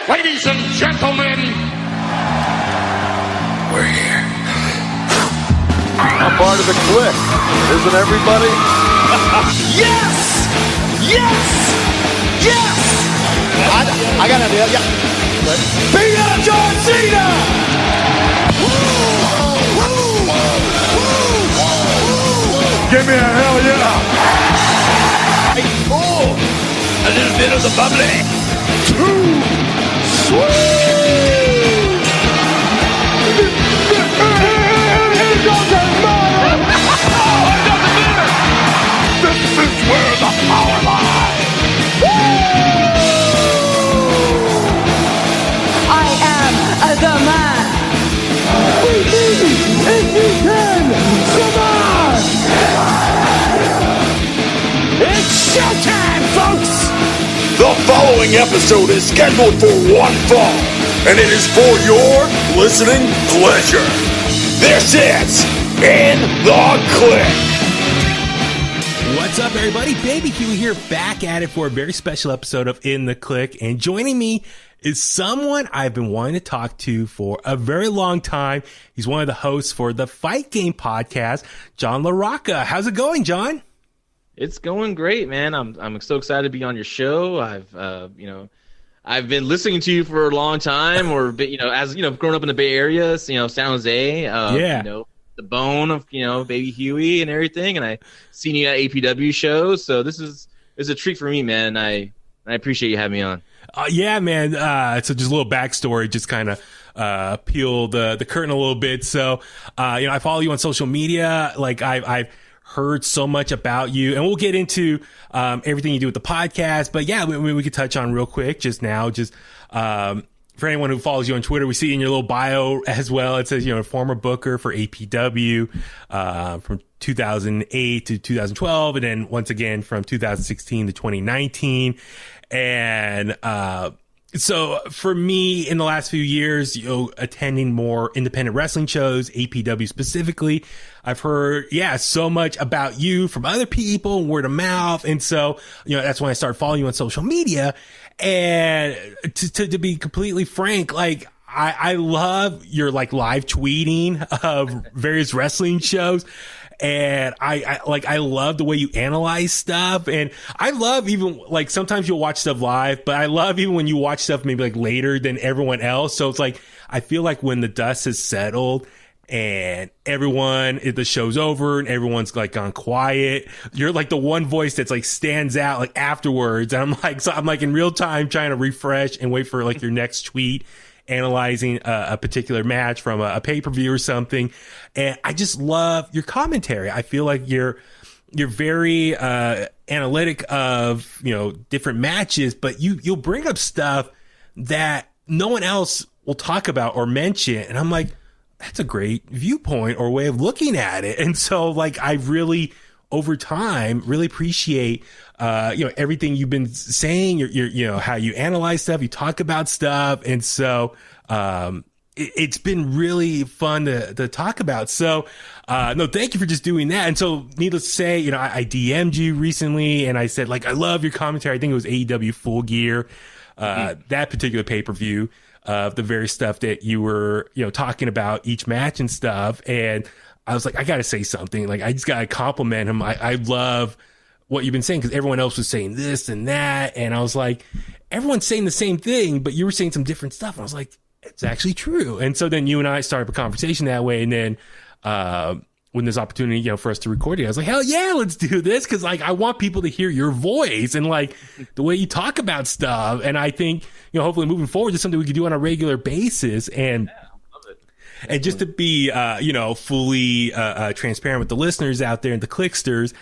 Ladies and gentlemen, we're here. I'm part of the Kliq, isn't everybody? Yes! Yes! Yes! I got an idea, yeah. Beat up John Cena! Give me a hell yeah! Oh, a little bit of the bubbly. Too sweet! Here goes the mother! This is where the power lies! I am the man. We need if you can survive! It's showtime, folks! The following episode is scheduled for one fall, and it is for your listening pleasure. This is In The Kliq. What's up, everybody? Baby Q here, back at it for a very special episode of In The Kliq. And joining me is someone I've been wanting to talk to for a very long time. He's one of the hosts for the Fight Game podcast, John LaRocca. How's it going, John? It's going great, man. I'm so excited to be on your show. I've been listening to you for a long time, as growing up in the Bay Area, San Jose, the bone of, Baby Huey and everything, and I seen you at APW shows. So this is a treat for me, man. I appreciate you having me on. Yeah, man. So just a little backstory, just kind of peel the curtain a little bit. So, I follow you on social media. Like I've heard so much about you, and we'll get into everything you do with the podcast. But yeah, we could touch on real quick just now. For anyone who follows you on Twitter, we see in your little bio as well, it says, former booker for APW from 2008 to 2012, and then once again from 2016 to 2019. And so for me, in the last few years, attending more independent wrestling shows, APW specifically, I've heard, so much about you from other people, word of mouth. And so, that's when I started following you on social media. And to be completely frank, like, I love your live tweeting of various wrestling shows. And I love the way you analyze stuff. And I love even sometimes you'll watch stuff live, but I love even when you watch stuff maybe later than everyone else. So it's I feel like when the dust has settled and the show's over and everyone's gone quiet, you're the one voice that's stands out afterwards. And I'm in real time trying to refresh and wait for your next tweet, analyzing a particular match from a pay-per-view or something. And I just love your commentary. I feel like you're very analytic of different matches, but you'll bring up stuff that no one else will talk about or mention, and I'm like, that's a great viewpoint or way of looking at it. And so I really over time really appreciate everything you've been saying, your how you analyze stuff, you talk about stuff. And so it's been really fun to talk about. So no, thank you for just doing that. And so needless to say, I DM'd you recently and I said I love your commentary. I think it was AEW Full Gear, that particular pay-per-view, of the very stuff that you were talking about each match and stuff. And I was I gotta say something. I just gotta compliment him. I love what you've been saying, because everyone else was saying this and that, and I was everyone's saying the same thing, but you were saying some different stuff. And I was it's actually true. And so then you and I started a conversation that way, and then when there's opportunity for us to record it, I was hell yeah, let's do this, because I want people to hear your voice and the way you talk about stuff. And I think hopefully moving forward, it's something we could do on a regular basis. And and just to be, fully transparent with the listeners out there and the Kliqsters,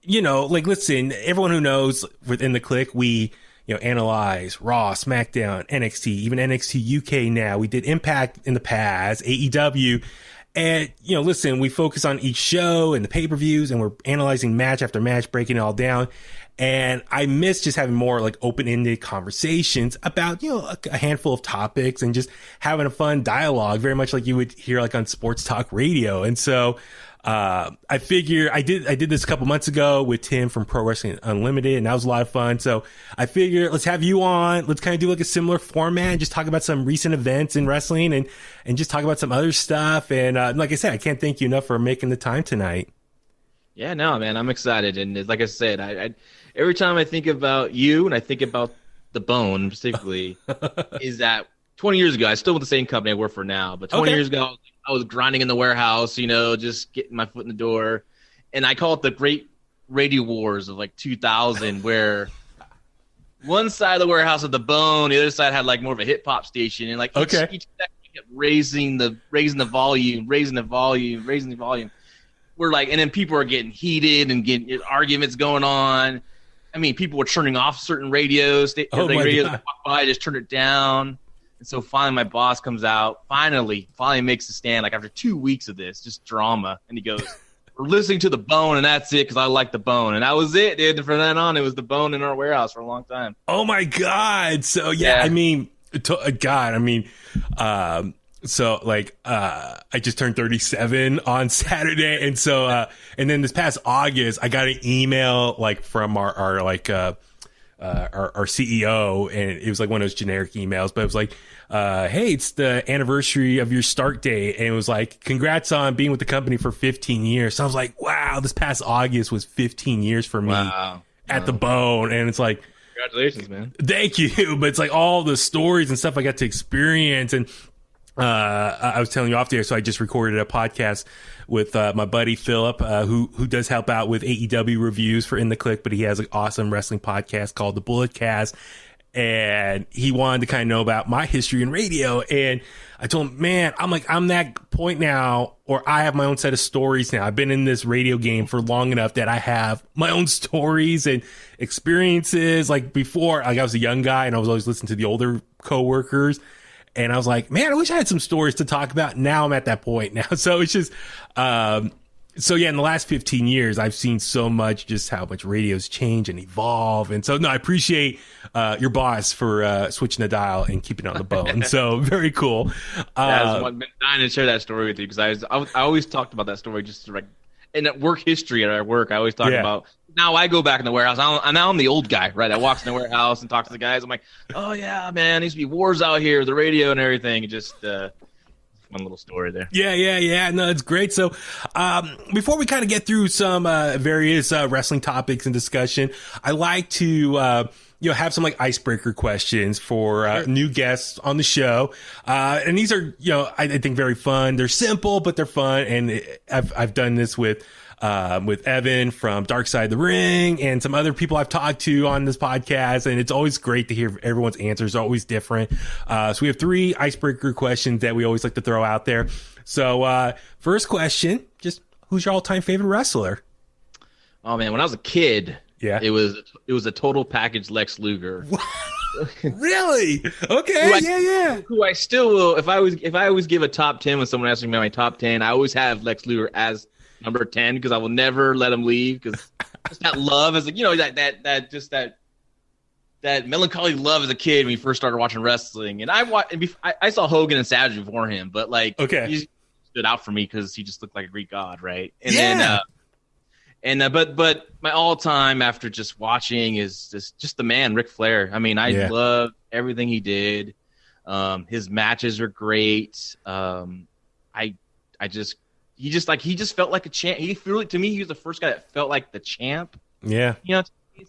listen, everyone who knows within the Kliq, we, analyze Raw, SmackDown, NXT, even NXT UK now. We did Impact in the past, AEW. And, listen, we focus on each show and the pay-per-views, and we're analyzing match after match, breaking it all down. And I miss just having more open-ended conversations about, a handful of topics and just having a fun dialogue, very much like you would hear on sports talk radio. And so, I figure I did this a couple months ago with Tim from Pro Wrestling Unlimited, and that was a lot of fun. So I figure let's have you on. Let's kind of do like a similar format and just talk about some recent events in wrestling and just talk about some other stuff. And like I said, I can't thank you enough for making the time tonight. Yeah, no, man, I'm excited. And like I said, I every time I think about you and I think about the Bone specifically, is that 20 years ago, I still with the same company I work for now, but 20 years ago, I was grinding in the warehouse, just getting my foot in the door. And I call it the Great Radio Wars of like 2000, where one side of the warehouse had the Bone, the other side had like more of a hip hop station. And like each section kept raising the volume. We're like, and then people are getting heated and getting arguments going on. I mean, people were turning off certain radios. Radios walk by, just turn it down. And so finally, my boss comes out. Finally makes a stand. Like after 2 weeks of this, just drama, and he goes, "We're listening to the Bone, and that's it because I like the Bone." And that was it, dude. From then on, it was the Bone in our warehouse for a long time. Oh my God! So yeah. I mean, so like, I just turned 37 on Saturday. And so, and then this past August, I got an email like from our CEO, and it was like one of those generic emails, but it was like, hey, it's the anniversary of your start date. And it was like, congrats on being with the company for 15 years. So I was like, wow, this past August was 15 years for me at the Bone. And it's like, congratulations, man. Thank you. But it's like all the stories and stuff I got to experience. And I was telling you off the air, so I just recorded a podcast with my buddy Philip, who does help out with AEW reviews for In The Kliq, but he has an awesome wrestling podcast called The Bullet Cast, and he wanted to kind of know about my history in radio. And I told him, man, I'm that point now, or I have my own set of stories now. I've been in this radio game for long enough that I have my own stories and experiences. Like before, like I was a young guy and I was always listening to the older coworkers. And I was like, man, I wish I had some stories to talk about. Now I'm at that point now. So it's just, so yeah, in the last 15 years, I've seen so much, just how much radio's change and evolve. And so, no, I appreciate, your boss for, switching the dial and keeping it on the Bone. So very cool. I've been dying to share that story with you because I always talked about that story just like in work history at our work. I always talk about. Now I go back in the warehouse. Now I'm the old guy, right? I walks in the warehouse and talks to the guys. I'm like, oh yeah, man, there used to be wars out here, the radio and everything. Just one little story there. Yeah. No, it's great. So before we kind of get through some various wrestling topics and discussion, I like to have some like icebreaker questions for new guests on the show. And these are, I think very fun. They're simple, but they're fun. And I've done this with Evan from Dark Side of the Ring and some other people I've talked to on this podcast. And it's always great to hear everyone's answers. They're always different. So we have 3 icebreaker questions that we always like to throw out there. So, first question, just who's your all-time favorite wrestler? Oh man, when I was a kid, it was a total package Lex Luger. Really? Okay. Who I still will, if I always give a top 10 when someone asks me about my top 10, I always have Lex Luger as number 10 because I will never let him leave because just that love as that melancholy love as a kid when you first started watching wrestling. And I saw Hogan and Savage before him, but he stood out for me because he just looked like a Greek god, right? And then but my all time after just watching is just the man Ric Flair. I mean, I love everything he did. His matches are great. He just felt like a champ. To me, he was the first guy that felt like the champ. Yeah.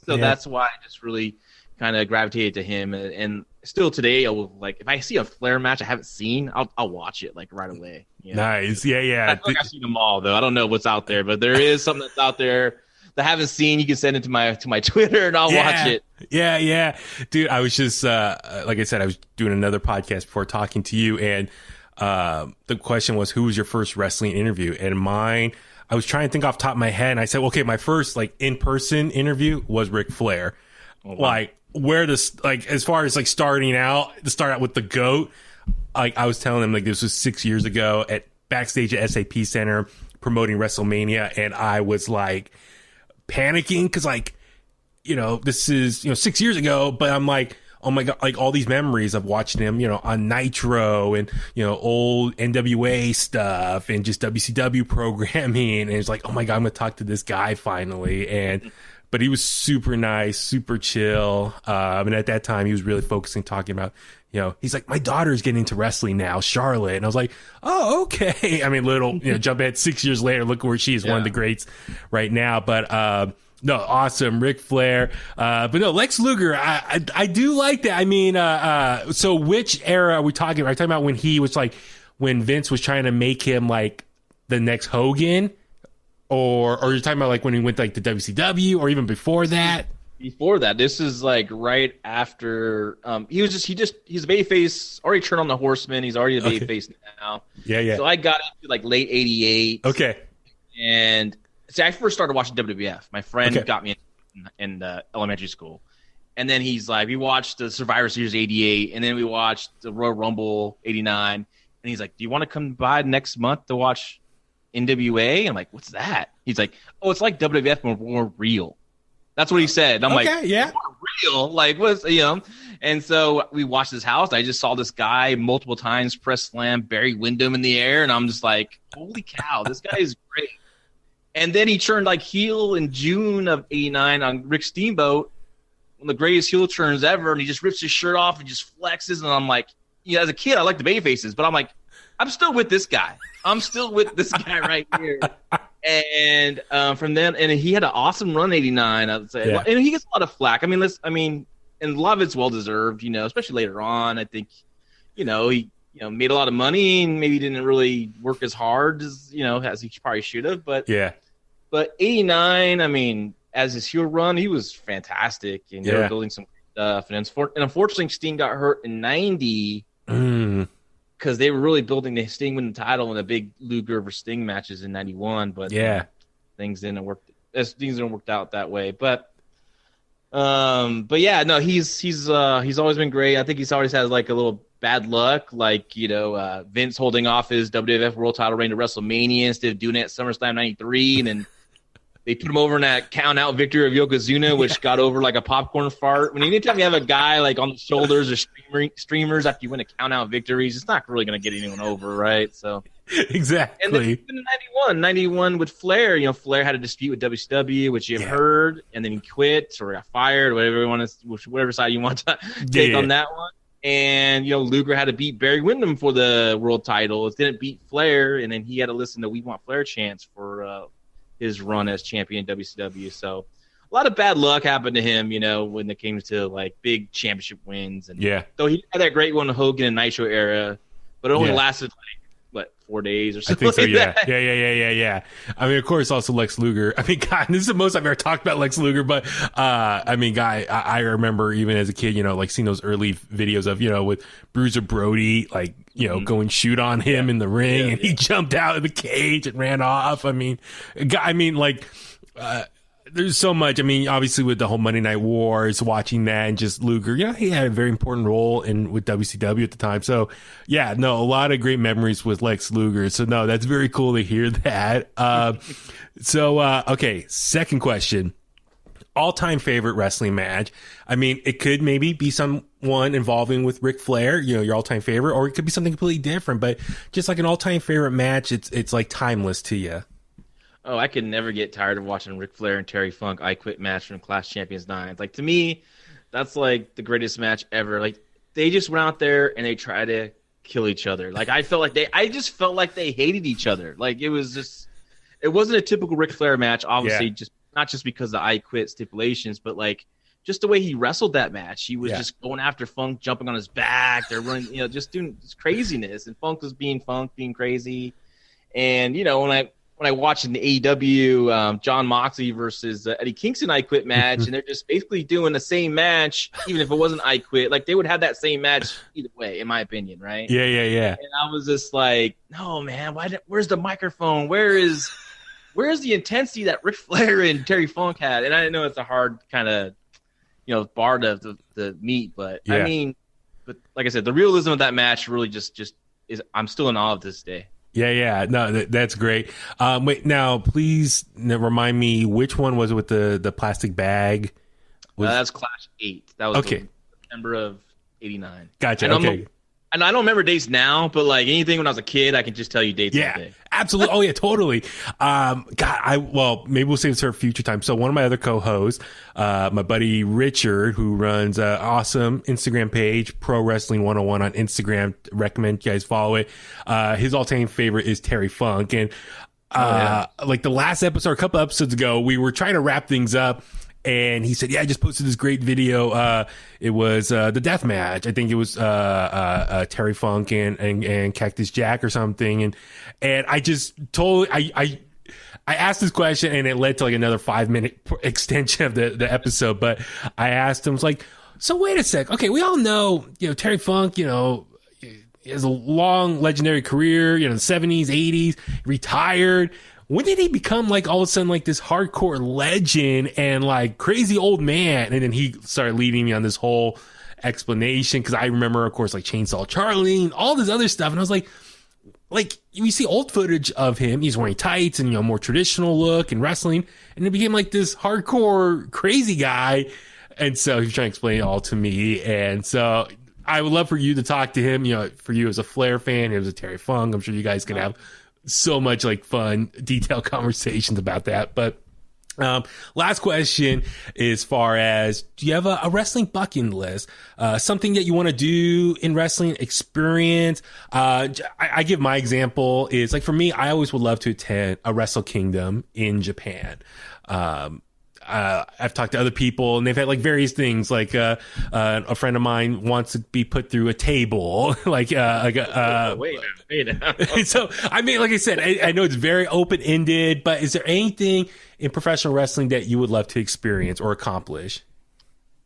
So that's why I just really kind of gravitated to him. And still today, I will if I see a Flair match I haven't seen, I'll watch it right away. Nice. Yeah. I feel like I've seen them all though. I don't know what's out there, but there is something that's out there that I haven't seen. You can send it to my Twitter and I'll watch it. Yeah. Dude, I was just, like I said, I was doing another podcast before talking to you, and the question was, who was your first wrestling interview? And mine, I was trying to think off the top of my head, and I said, okay, my first in-person interview was Ric Flair. Oh, wow. As far as starting out, to start out with the GOAT, I was telling him this was 6 years ago at backstage at SAP Center promoting WrestleMania, and I was panicking because this is 6 years ago, but I'm like, oh my God, like all these memories of watching him, on Nitro and, old NWA stuff and just WCW programming. And it's like, oh my God, I'm going to talk to this guy finally. But he was super nice, super chill. And at that time he was really focusing, talking about, he's like, my daughter's getting into wrestling now, Charlotte. And I was like, oh, okay. I mean, jump ahead 6 years later, look where she is, one of the greats right now. But, no, awesome. Ric Flair. But no, Lex Luger, I do like that. I mean, so which era are we talking about? Are we talking about when he was like, when Vince was trying to make him like the next Hogan? Or you're talking about like when he went like to WCW or even before that? Before that, this is like right after he's a babyface, already turned on the Horseman. He's already a babyface now. Yeah. So I got into like late '88. Okay. And see, I first started watching WWF. My friend got me in elementary school, and then he's like, we watched the Survivor Series '88, and then we watched the Royal Rumble '89, and he's like, do you want to come by next month to watch NWA? And I'm like, what's that? He's like, oh, it's like WWF but more real. That's what he said. And I'm like, yeah, more real? Like, what's, And so we watched his house. I just saw this guy multiple times press slam Barry Windham in the air, and I'm just like, holy cow, this guy is great. And then he turned like heel in June of '89 on Rick Steamboat, one of the greatest heel turns ever, and he just rips his shirt off and just flexes. And I'm like, as a kid, I like the baby faces, but I'm like, I'm still with this guy. I'm still with this guy right here. And from then, and he had an awesome run '89, I would say. Yeah. And he gets a lot of flack. I mean, and a lot of it's well deserved, especially later on. I think, he made a lot of money and maybe didn't really work as hard as he probably should have. But But '89, I mean, as his heel run, he was fantastic, and they were building some stuff. And unfortunately, Sting got hurt in '90 because they were really building the Sting winning the title in the big Luger versus Sting matches in '91. But things didn't work. Things didn't work out that way. But yeah, no, he's always been great. I think he's always had like a little bad luck, like Vince holding off his WWF World Title reign to WrestleMania instead of doing it at SummerSlam '93, and then they put him over in that count out victory of Yokozuna, which got over like a popcorn fart. When anytime you have a guy like on the shoulders or streamers after you win a count out victories, it's not really going to get anyone over, right? So exactly. And then even in '91 with Flair, Flair had a dispute with WCW, which you've heard, and then he quit or got fired, whatever side you want to take on that one. And, Luger had to beat Barry Windham for the world title. It didn't beat Flair, and then he had to listen to We Want Flair chants for his run as champion in WCW. So a lot of bad luck happened to him, when it came to, like, big championship wins. And though he had that great one, the Hogan and Nitro era, but it only lasted, 4 days or something. I think so, like that. Yeah. I mean, of course, also Lex Luger. I mean, God, this is the most I've ever talked about Lex Luger, but, I remember even as a kid, seeing those early videos of, with Bruiser Brody, going shoot on him in the ring, and he jumped out of the cage and ran off. There's so much. I mean, obviously with the whole Monday Night Wars, watching that, and just Luger, he had a very important role with WCW at the time. So a lot of great memories with Lex Luger. So no, that's very cool to hear that. Okay, second question. All-time favorite wrestling match. I mean, it could maybe be someone involving with Ric Flair, your all-time favorite, or it could be something completely different, but just like an all-time favorite match, it's like timeless to you. Oh, I could never get tired of watching Ric Flair and Terry Funk I Quit match from Clash Champions 9. Like, to me, that's like the greatest match ever. Like, they just went out there and they tried to kill each other. Like, I just felt like they hated each other. Like, it wasn't a typical Ric Flair match, obviously, just not just because of the I Quit stipulations, but like just the way he wrestled that match. He was just going after Funk, jumping on his back. They're running, just doing this craziness. And Funk was being crazy. And, when I watched in the AEW, John Moxley versus Eddie Kingston I Quit match, and they're just basically doing the same match, even if it wasn't I Quit. Like, they would have that same match either way, in my opinion, right? Yeah. And I was just like, no, man, where's the microphone? Where's the intensity that Ric Flair and Terry Funk had? And I know it's a hard kind of, bar to meet, but I mean, but like I said, the realism of that match really just is. I'm still in awe of this day. Yeah. No, that's great. Wait, now please remind me, which one was with the plastic bag? That's Clash 8. That was okay. September of '89. Gotcha. And Okay. And I don't remember dates now, but like anything when I was a kid, I can just tell you dates. Yeah, absolutely. Oh yeah, totally. Maybe we'll save this for a future time. So one of my other co-hosts, my buddy Richard, who runs an awesome Instagram page, Pro Wrestling 101 on Instagram. Recommend you guys follow it. His all-time favorite is Terry Funk. And, like the last episode, a couple episodes ago, we were trying to wrap things up. And he said, yeah, I just posted this great video. It was the death match. I think it was Terry Funk and Cactus Jack or something. And I just totally, I asked this question and it led to like another 5-minute extension of the episode. But I asked him, I was like, so wait a sec. Okay, we all know, Terry Funk, he has a long legendary career, the 70s, 80s, retired. When did he become like all of a sudden like this hardcore legend and like crazy old man? And then he started leading me on this whole explanation because I remember, of course, like Chainsaw Charlie and all this other stuff. And I was like you see old footage of him. He's wearing tights and more traditional look and wrestling, and it became like this hardcore crazy guy. And so he was trying to explain it all to me. And so I would love for you to talk to him. For you as a Flair fan, he was a Terry Funk. I'm sure you guys can have so much like fun, detailed conversations about that. But last question, as far as, do you have a wrestling bucket list? Something that you want to do in wrestling experience? I give my example is like, for me, I always would love to attend a Wrestle Kingdom in Japan. I've talked to other people and they've had like various things, like a friend of mine wants to be put through a table, wait. So, I mean, like I said, I know it's very open-ended, but is there anything in professional wrestling that you would love to experience or accomplish?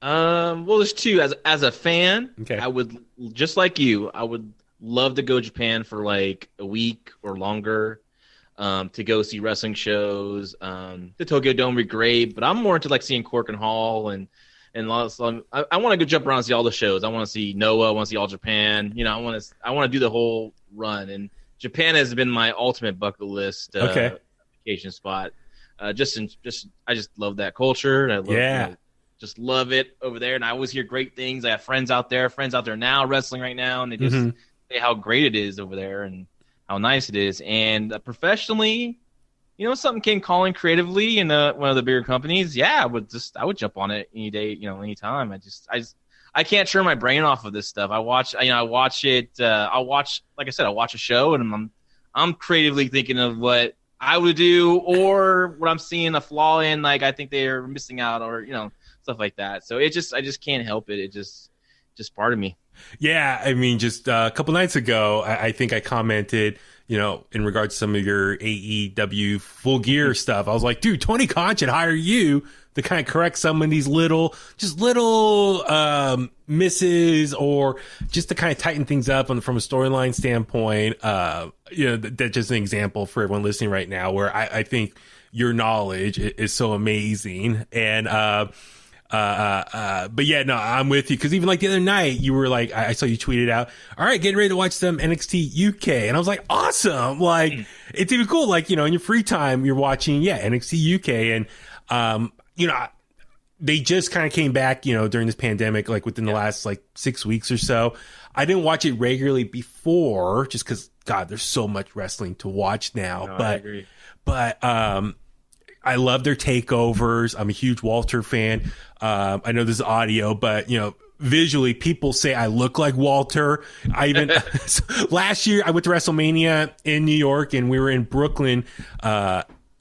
Well, there's two. As a fan, okay. I would, just like you, I would love to go to Japan for like a week or longer. To go see wrestling shows. The Tokyo Dome would be great, but I'm more into like seeing Cork and Hall and lots of, I want to go jump around and see all the shows. I want to see Noah. I want to see All Japan. I want to do the whole run. And Japan has been my ultimate bucket list vacation spot. I just love that culture. I love, just love it over there. And I always hear great things. I have friends out there now wrestling right now, and they just say how great it is over there and how nice it is. And professionally, something came calling creatively in one of the bigger companies. Yeah, I would jump on it any day, anytime. I can't turn my brain off of this stuff. I watch it. I'll watch, like I said, I'll watch a show and I'm creatively thinking of what I would do or what I'm seeing a flaw in, like I think they're missing out or, stuff like that. So I just can't help it. It just part of me. Yeah, I mean, just a couple nights ago, I think I commented, in regards to some of your AEW Full Gear stuff. I was like, dude, Tony Khan should hire you to kind of correct some of these little misses, or just to kind of tighten things up from a storyline standpoint. That's just an example for everyone listening right now, where I think your knowledge is so amazing. And but yeah, no, I'm with you. Cause even like the other night you were like, I saw you tweeted out, all right, getting ready to watch some NXT UK. And I was like, awesome. Like it's even cool. Like, in your free time, you're watching, NXT UK. And, they just kind of came back, during this pandemic, like within the last like 6 weeks or so. I didn't watch it regularly before just cause God, there's so much wrestling to watch now. No, but, I agree. I love their takeovers. I'm a huge Walter fan. I know this is audio, but visually people say I look like Walter. I even last year I went to WrestleMania in New York and we were in Brooklyn.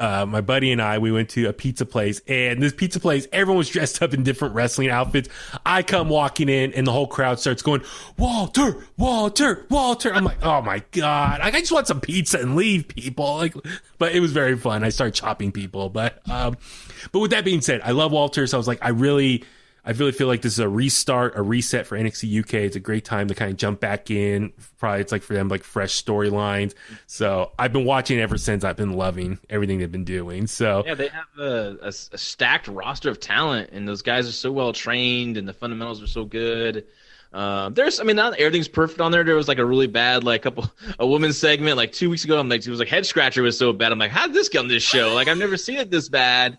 My buddy and we went to a pizza place, and this pizza place, everyone was dressed up in different wrestling outfits. I come walking in and the whole crowd starts going, Walter, Walter, Walter. I'm like, oh my God. I just want some pizza and leave, people. But it was very fun. I started chopping people, but with that being said, I love Walter. So I was like, I really feel like this is a reset for NXT UK. It's a great time to kind of jump back in. Probably it's like for them, like fresh storylines. So I've been watching ever since. I've been loving everything they've been doing. So yeah, they have a stacked roster of talent, and those guys are so well trained, and the fundamentals are so good. Not everything's perfect on there. There was like a really bad, a women's segment like 2 weeks ago. I'm like, it was like Head Scratcher was so bad. I'm like, how did this get on this show? Like I've never seen it this bad.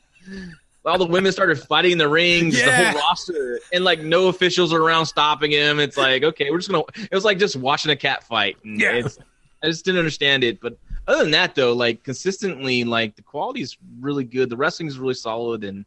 all the women started fighting in the ring, just the whole roster, and like no officials are around stopping him. It's like, okay, we're just gonna. It was like just watching a cat fight. And I just didn't understand it. But other than that, though, like consistently, like the quality is really good. The wrestling is really solid, and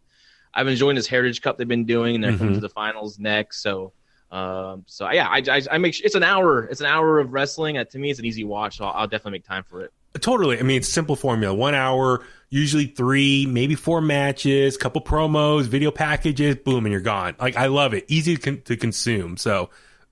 I've been enjoying this Heritage Cup they've been doing, and they're coming to the finals next. So, yeah, I make sure it's an hour. It's an hour of wrestling. To me, it's an easy watch. So I'll definitely make time for it. Totally. I mean, it's a simple formula. 1 hour, usually 3, maybe 4 matches, couple promos, video packages, boom, and you're gone. Like, I love it. Easy to consume. So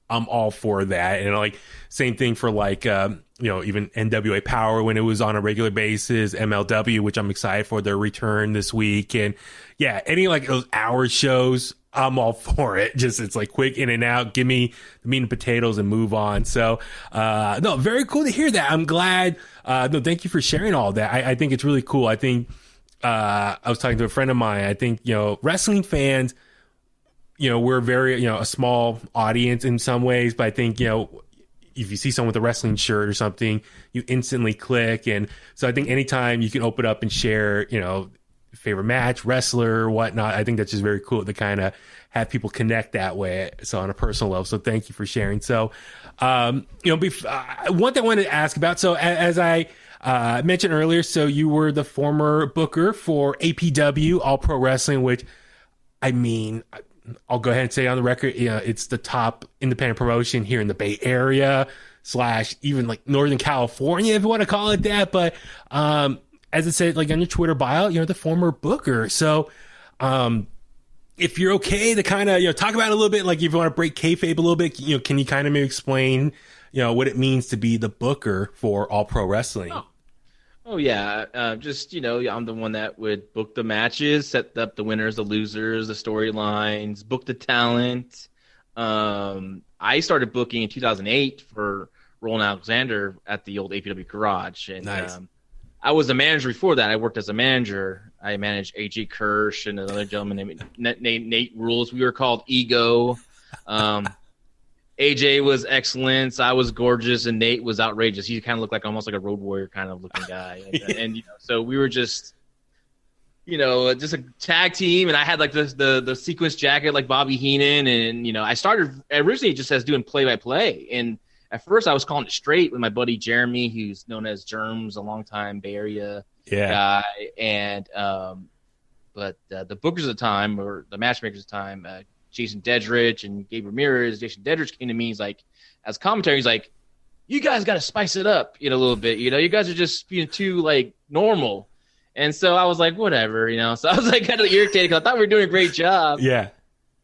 I'm all for that. And like, same thing for like, even NWA Power when it was on a regular basis, MLW, which I'm excited for their return this week. And yeah, any like those hour shows, I'm all for it. Just, it's like quick in and out. Give me the meat and potatoes and move on. So, no, very cool to hear that. I'm glad. No, thank you for sharing all that. I think it's really cool. I think, I was talking to a friend of mine. I think, wrestling fans, we're very, a small audience in some ways, but I think, if you see someone with a wrestling shirt or something, you instantly click. And so I think anytime you can open up and share, favorite match, wrestler, whatnot, I think that's just very cool to kind of have people connect that way. So on a personal level. So thank you for sharing. So, one thing I wanted to ask about. So as I mentioned earlier, so you were the former booker for APW, All Pro Wrestling, which, I mean, I'll go ahead and say on the record, it's the top independent promotion here in the Bay Area / even like Northern California, if you want to call it that. But as it said, like on your Twitter bio, you're the former booker. So if you're okay to kind of talk about it a little bit, like if you want to break kayfabe a little bit, can you kind of maybe explain what it means to be the booker for All Pro Wrestling? Oh yeah, I'm the one that would book the matches, set up the winners, the losers, the storylines, book the talent. I started booking in 2008 for Roland Alexander at the old APW Garage, and nice. I was a manager before that. I worked as a manager. I managed AJ Kirsch and another gentleman named Nate Rules. We were called Ego. AJ was excellence. I was gorgeous, and Nate was outrageous. He kind of looked like almost like a Road Warrior kind of looking guy. And so we were just, just a tag team. And I had like the sequence jacket like Bobby Heenan, and I started originally just as doing play-by-play. And at first I was calling it straight with my buddy Jeremy, who's known as Germs, a longtime Bay Area guy. And but the bookers at the time, or the matchmakers at the time, Jason Dedrich and Gabe Ramirez. Jason Dedrich came to me. He's like, as commentary, he's like, "You guys got to spice it up, a little bit. You guys are just being too like normal." And so I was like, whatever, So I was like kind of irritated because I thought we were doing a great job. Yeah.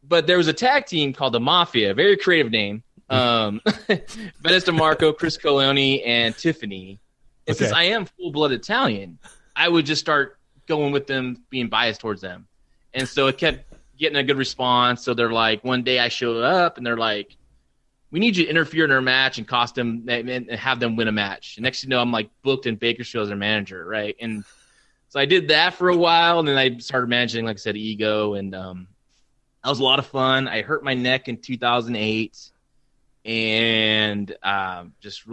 But there was a tag team called the Mafia, very creative name. Venice DeMarco, Chris Coloni, and Tiffany. And since I am full-blood Italian, I would just start going with them, being biased towards them. And so it kept getting a good response. So they're like, one day I showed up, and they're like, "We need you to interfere in our match and cost them and have them win a match." And next thing you know, I'm like booked in Bakersfield as their manager, right? And so I did that for a while, and then I started managing, like I said, Ego, and that was a lot of fun. I hurt my neck in 2008. And just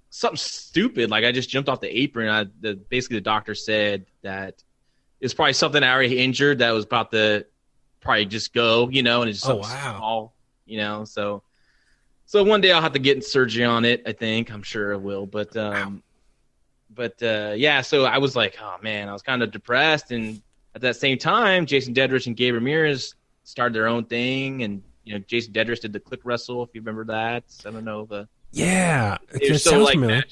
something stupid. Like I just jumped off the apron. Basically the doctor said that it's probably something I already injured that was about to probably just go, and it's just something small, So one day I'll have to get surgery on it. I think I'm sure I will. But yeah. So I was like, oh man, I was kind of depressed. And at that same time, Jason Dedrich and Gabe Ramirez started their own thing, and Jason Dedrich did the Kliq Wrestle, if you remember that. I don't know it so like familiar.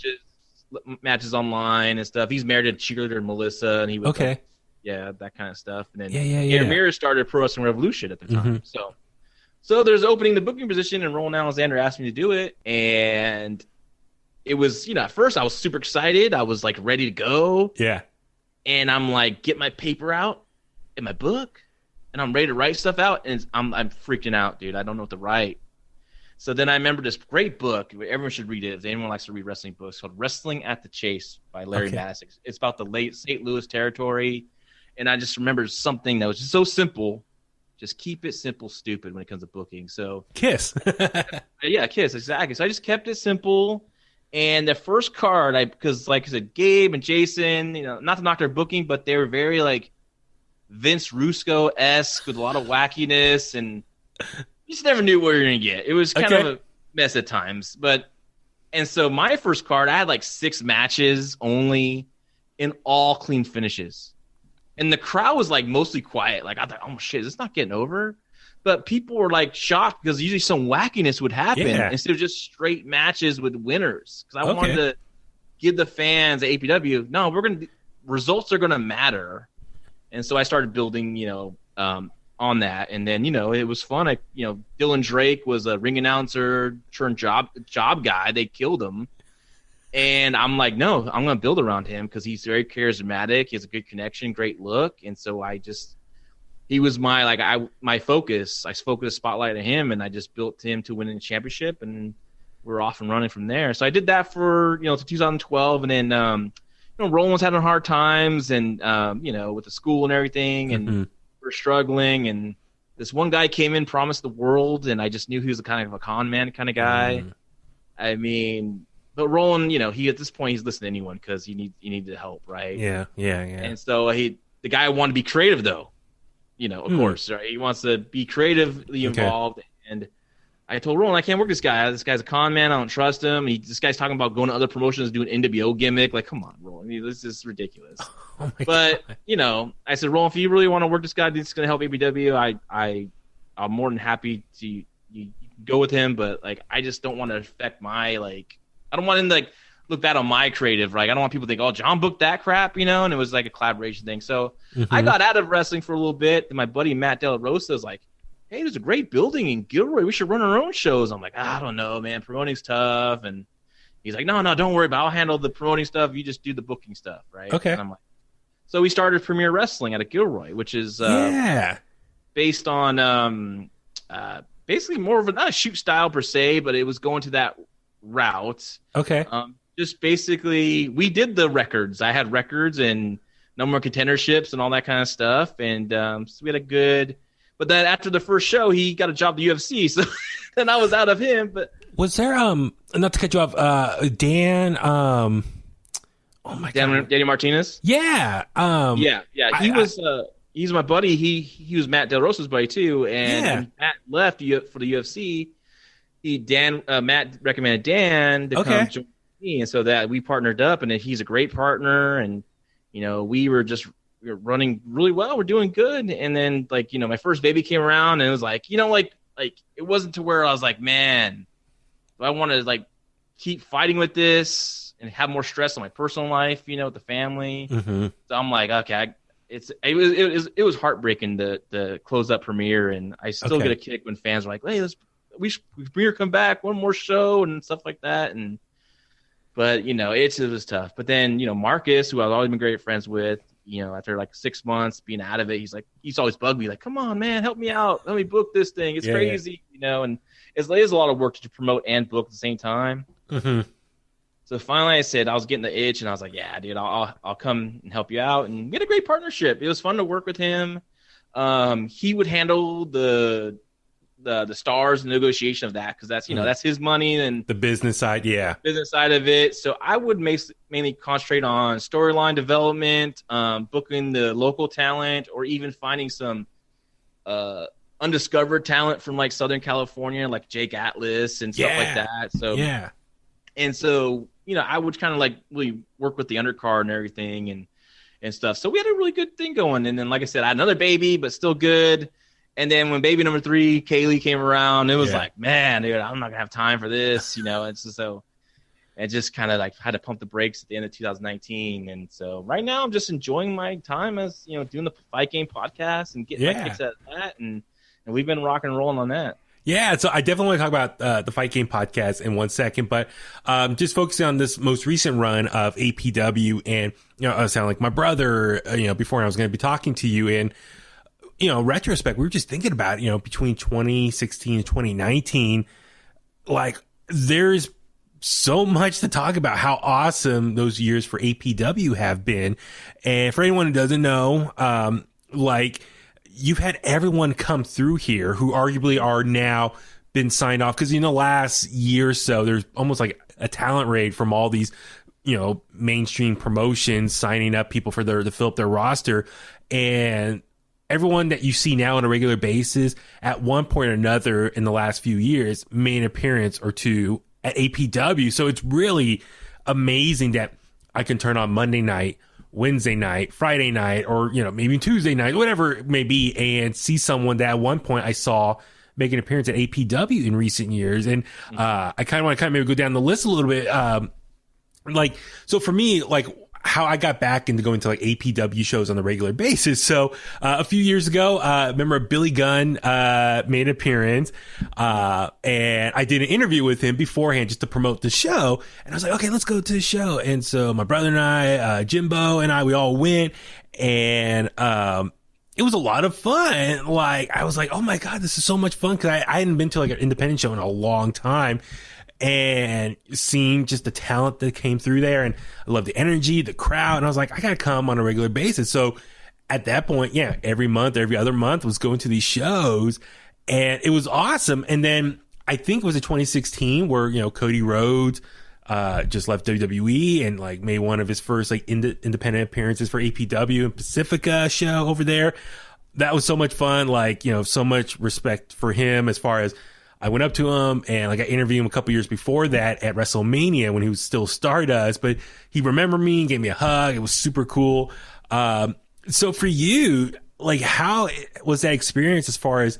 matches online and stuff. He's married to cheerleader Melissa, and he was that kind of stuff. And then Ramirez started Pro Wrestling Revolution at the time. So there's opening the booking position, and Roland Alexander asked me to do it, and it was at first I was super excited. I was like ready to go. Yeah, and I'm like, get my paper out in my book. And I'm ready to write stuff out, and I'm freaking out, dude. I don't know what to write. So then I remember this great book. Everyone should read it if anyone likes to read wrestling books, called Wrestling at the Chase by Larry Madison. It's about the late St. Louis territory. And I just remember something that was just so simple. Just keep it simple, stupid when it comes to booking. So KISS. Yeah, KISS, exactly. So I just kept it simple. And the first card, because like I said, Gabe and Jason, not to knock their booking, but they were very like, Vince Russo-esque with a lot of wackiness, and you just never knew what you were going to get. It was kind of a mess at times. And so my first card, I had like 6 matches only in all clean finishes. And the crowd was like mostly quiet. Like I thought, oh shit, is this not getting over? But people were like shocked because usually some wackiness would happen instead of just straight matches with winners. Because I wanted to give the fans at APW, no, results are gonna matter. And so I started building, on that. And then, it was fun. Dylan Drake was a ring announcer turned job guy. They killed him. And I'm like, no, I'm going to build around him because he's very charismatic. He has a good connection, great look. And so he was my focus. I focused a spotlight on him, and I just built him to winning the championship, and we're off and running from there. So I did that for, to 2012. And then, Roland was having hard times and, with the school and everything, and we're struggling. And this one guy came in, promised the world, and I just knew he was a kind of a con man kind of guy. I mean, but Roland, he at this point he's listening to anyone because he needed help, right? Yeah. And so the guy wanted to be creative though, of course, right? He wants to be creatively involved. And I told Roland, I can't work this guy. This guy's a con man. I don't trust him. This guy's talking about going to other promotions, doing NWO gimmick. Like, come on, Roland, this is ridiculous. Oh my God. I said, Roland, if you really want to work this guy, this is going to help APW. I'm more than happy to you go with him, but I just don't want to affect my I don't want him to look bad on my creative, right? I don't want people to think, oh, John booked that crap, and it was like a collaboration thing. So I got out of wrestling for a little bit, and my buddy Matt De La Rosa is like, hey, there's a great building in Gilroy. We should run our own shows. I'm like, I don't know, man. Promoting's tough. And he's like, no, don't worry about it. I'll handle the promoting stuff. You just do the booking stuff, right? Okay. And I'm like, so we started Premier Wrestling out of Gilroy, which is based on basically more of not a shoot style per se, but it was going to that route. Okay. Just basically, we did the records. I had records and number one contenderships and all that kind of stuff. And so we had a good. But then after the first show, he got a job at the UFC. So then I was out of him. But was there not to cut you off, Dan? Oh my God, Danny Martinez. Yeah. He's my buddy. He was Matt Del Rosa's buddy too. And when Matt left for the UFC, Matt recommended Dan to come join me, and so that we partnered up. And he's a great partner. And we were running really well. We're doing good. And then my first baby came around, and it was it wasn't to where I was like, man, I want to keep fighting with this and have more stress on my personal life, with the family. So I'm like, okay, it was heartbreaking to close up Premiere, and I still get a kick when fans are like, hey, we Premiere come back, one more show and stuff like that. But it was tough. But then Marcus, who I've always been great friends with, after 6 months being out of it, he's always bugged me come on, man, help me out, let me book this thing. It's crazy, and it is a lot of work to promote and book at the same time. So finally I said, I was getting the itch, and I was like, yeah, dude, I'll come and help you out. And we had a great partnership. It was fun to work with him. He would handle the stars and negotiation of that, because that's that's his money and the business side of it. So I would mainly concentrate on storyline development, booking the local talent, or even finding some undiscovered talent from Southern California, like Jake Atlas and stuff like that. So and so I would kind of really work with the undercard and everything and stuff. So we had a really good thing going. And then, like I said, I had another baby, but still good. And then when baby number 3, Kaylee, came around, it was man, dude, I'm not gonna have time for this, It's just so it just kind of had to pump the brakes at the end of 2019. And so right now I'm just enjoying my time as doing the Fight Game podcast and getting my kicks at that, and we've been rocking and rolling on that. Yeah, so I definitely want to talk about the Fight Game podcast in 1 second, but just focusing on this most recent run of APW, and I sound like my brother, before I was going to be talking to you, and retrospect, we were just thinking about, between 2016 and 2019, there's so much to talk about how awesome those years for APW have been. And for anyone who doesn't know, you've had everyone come through here who arguably are now been signed off, because last year or so there's almost like a talent raid from all these mainstream promotions signing up people to fill up their roster. And everyone that you see now on a regular basis at one point or another in the last few years made an appearance or two at APW. So it's really amazing that I can turn on Monday night, Wednesday night, Friday night, or, you know, maybe Tuesday night, whatever it may be, and see someone that at one point I saw make an appearance at APW in recent years. And I kind of want to maybe go down the list a little bit. So for me, like, how I got back into going to like APW shows on a regular basis. So a few years ago, remember Billy Gunn made an appearance, and I did an interview with him beforehand just to promote the show. And I was like, okay, let's go to the show. And so my brother and I, Jimbo and I, we all went, and it was a lot of fun. Like, I was like, oh my God, this is so much fun, because I hadn't been to like an independent show in a long time. And seeing just the talent that came through there, and I love the energy, the crowd, and I was like, I gotta come on a regular basis. So at that point, yeah, every month, every other month was going to these shows, and it was awesome. And then I think it was in 2016 where, you know, Cody Rhodes just left WWE and like made one of his first like independent appearances for APW and Pacifica show over there. That was so much fun. Like, you know, so much respect for him, as far as I went up to him and like I interviewed him a couple years before that at WrestleMania when he was still Stardust, but he remembered me and gave me a hug. It was super cool. So for you, like, how was that experience as far as,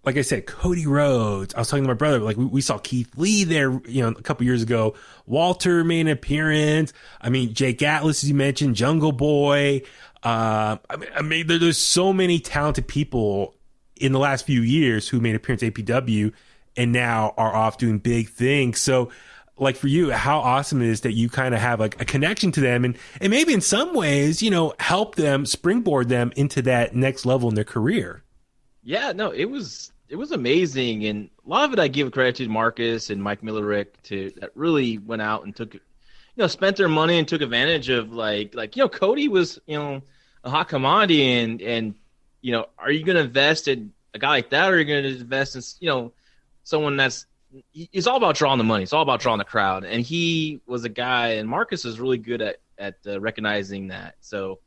like I said, Cody Rhodes? I was talking to my brother, like we saw Keith Lee there, you know, a couple years ago. Walter made an appearance. I mean, Jake Atlas, as you mentioned, Jungle Boy. I mean, there's so many talented people in the last few years who made an appearance at APW and now are off doing big things. So, like, for you, how awesome it is that you kind of have like a connection to them, and maybe in some ways, you know, help them, springboard them into that next level in their career. Yeah, no, it was amazing, and a lot of it I give credit to Marcus and Mike Millerick that really went out and took, you know, spent their money and took advantage of like you know, Cody was, you know, a hot commodity, and you know, are you going to invest in a guy like that, or are you going to invest in, you know, someone it's all about drawing the money. It's all about drawing the crowd. And he was a guy, and Marcus is really good at recognizing that. So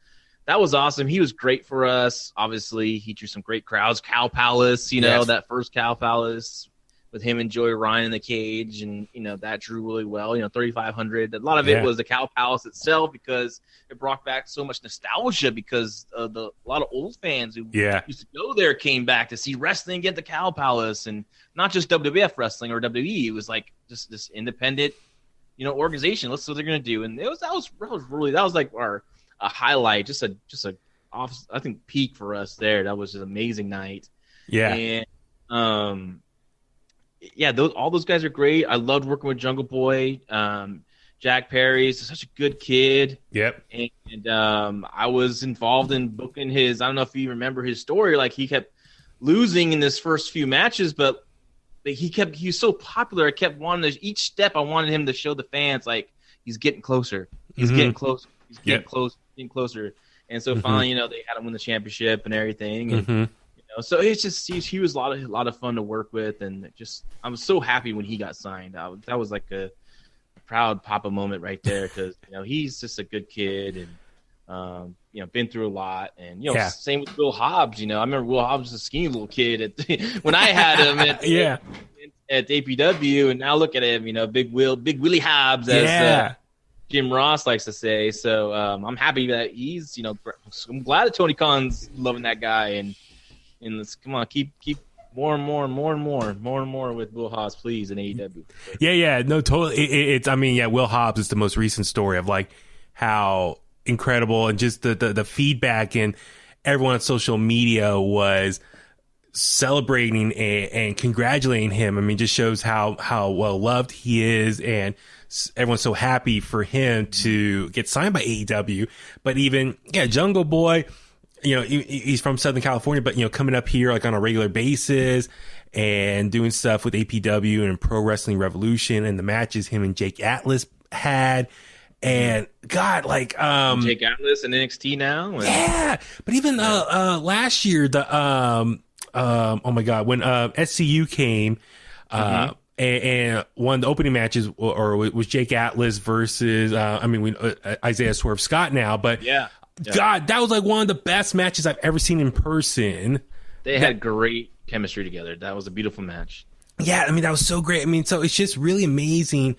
that was awesome. He was great for us. Obviously, he drew some great crowds. Cow Palace, you know, yes. That first Cow Palace with him and Joey Ryan in the cage, and, you know, that drew really well. You know, 3,500. A lot of it was the Cow Palace itself, because it brought back so much nostalgia, because a lot of old fans who used to go there came back to see wrestling at the Cow Palace, and not just WWF wrestling or WWE. It was like just this independent, you know, organization. Let's see what they're gonna do, and that was like a highlight, just a I think peak for us there. That was an amazing night. Yeah, and all those guys are great. I loved working with Jungle Boy. Jack Perry's such a good kid. Yep. And I was involved in booking his. I don't know if you remember his story. Like, he kept losing in his first few matches, but he was so popular. I kept wanting to, each step I wanted him to show the fans, like, he's getting closer. He's getting closer. He's getting getting closer. And so finally, you know, they had him win the championship and everything. And so it's just, he was a lot of fun to work with, and just, I was so happy when he got signed. That was like a proud papa moment right there, because, you know, he's just a good kid, and you know, been through a lot. And, you know, same with Will Hobbs. You know, I remember Will Hobbs was a skinny little kid when I had him at APW, and now look at him, you know, Big Willie Hobbs, as Jim Ross likes to say. So I'm happy that he's, you know, I'm glad that Tony Khan's loving that guy, and let's come on, keep more and more with Will Hobbs, please, in AEW. Yeah, no, totally. It's I mean, Will Hobbs is the most recent story of like how incredible, and just the feedback, and everyone on social media was celebrating and congratulating him. I mean, just shows how well loved he is, and everyone's so happy for him to get signed by AEW. But even Jungle Boy, you know, he's from Southern California, but, you know, coming up here like on a regular basis and doing stuff with APW and Pro Wrestling Revolution, and the matches him and Jake Atlas had. And God, like Jake Atlas in NXT now. But even last year, the oh my God, when SCU came, and one of the opening matches was Jake Atlas versus Isaiah Swerve Scott now, but God, that was like one of the best matches I've ever seen in person. They had great chemistry together. That was a beautiful match. Yeah, I mean, that was so great. I mean, so it's just really amazing.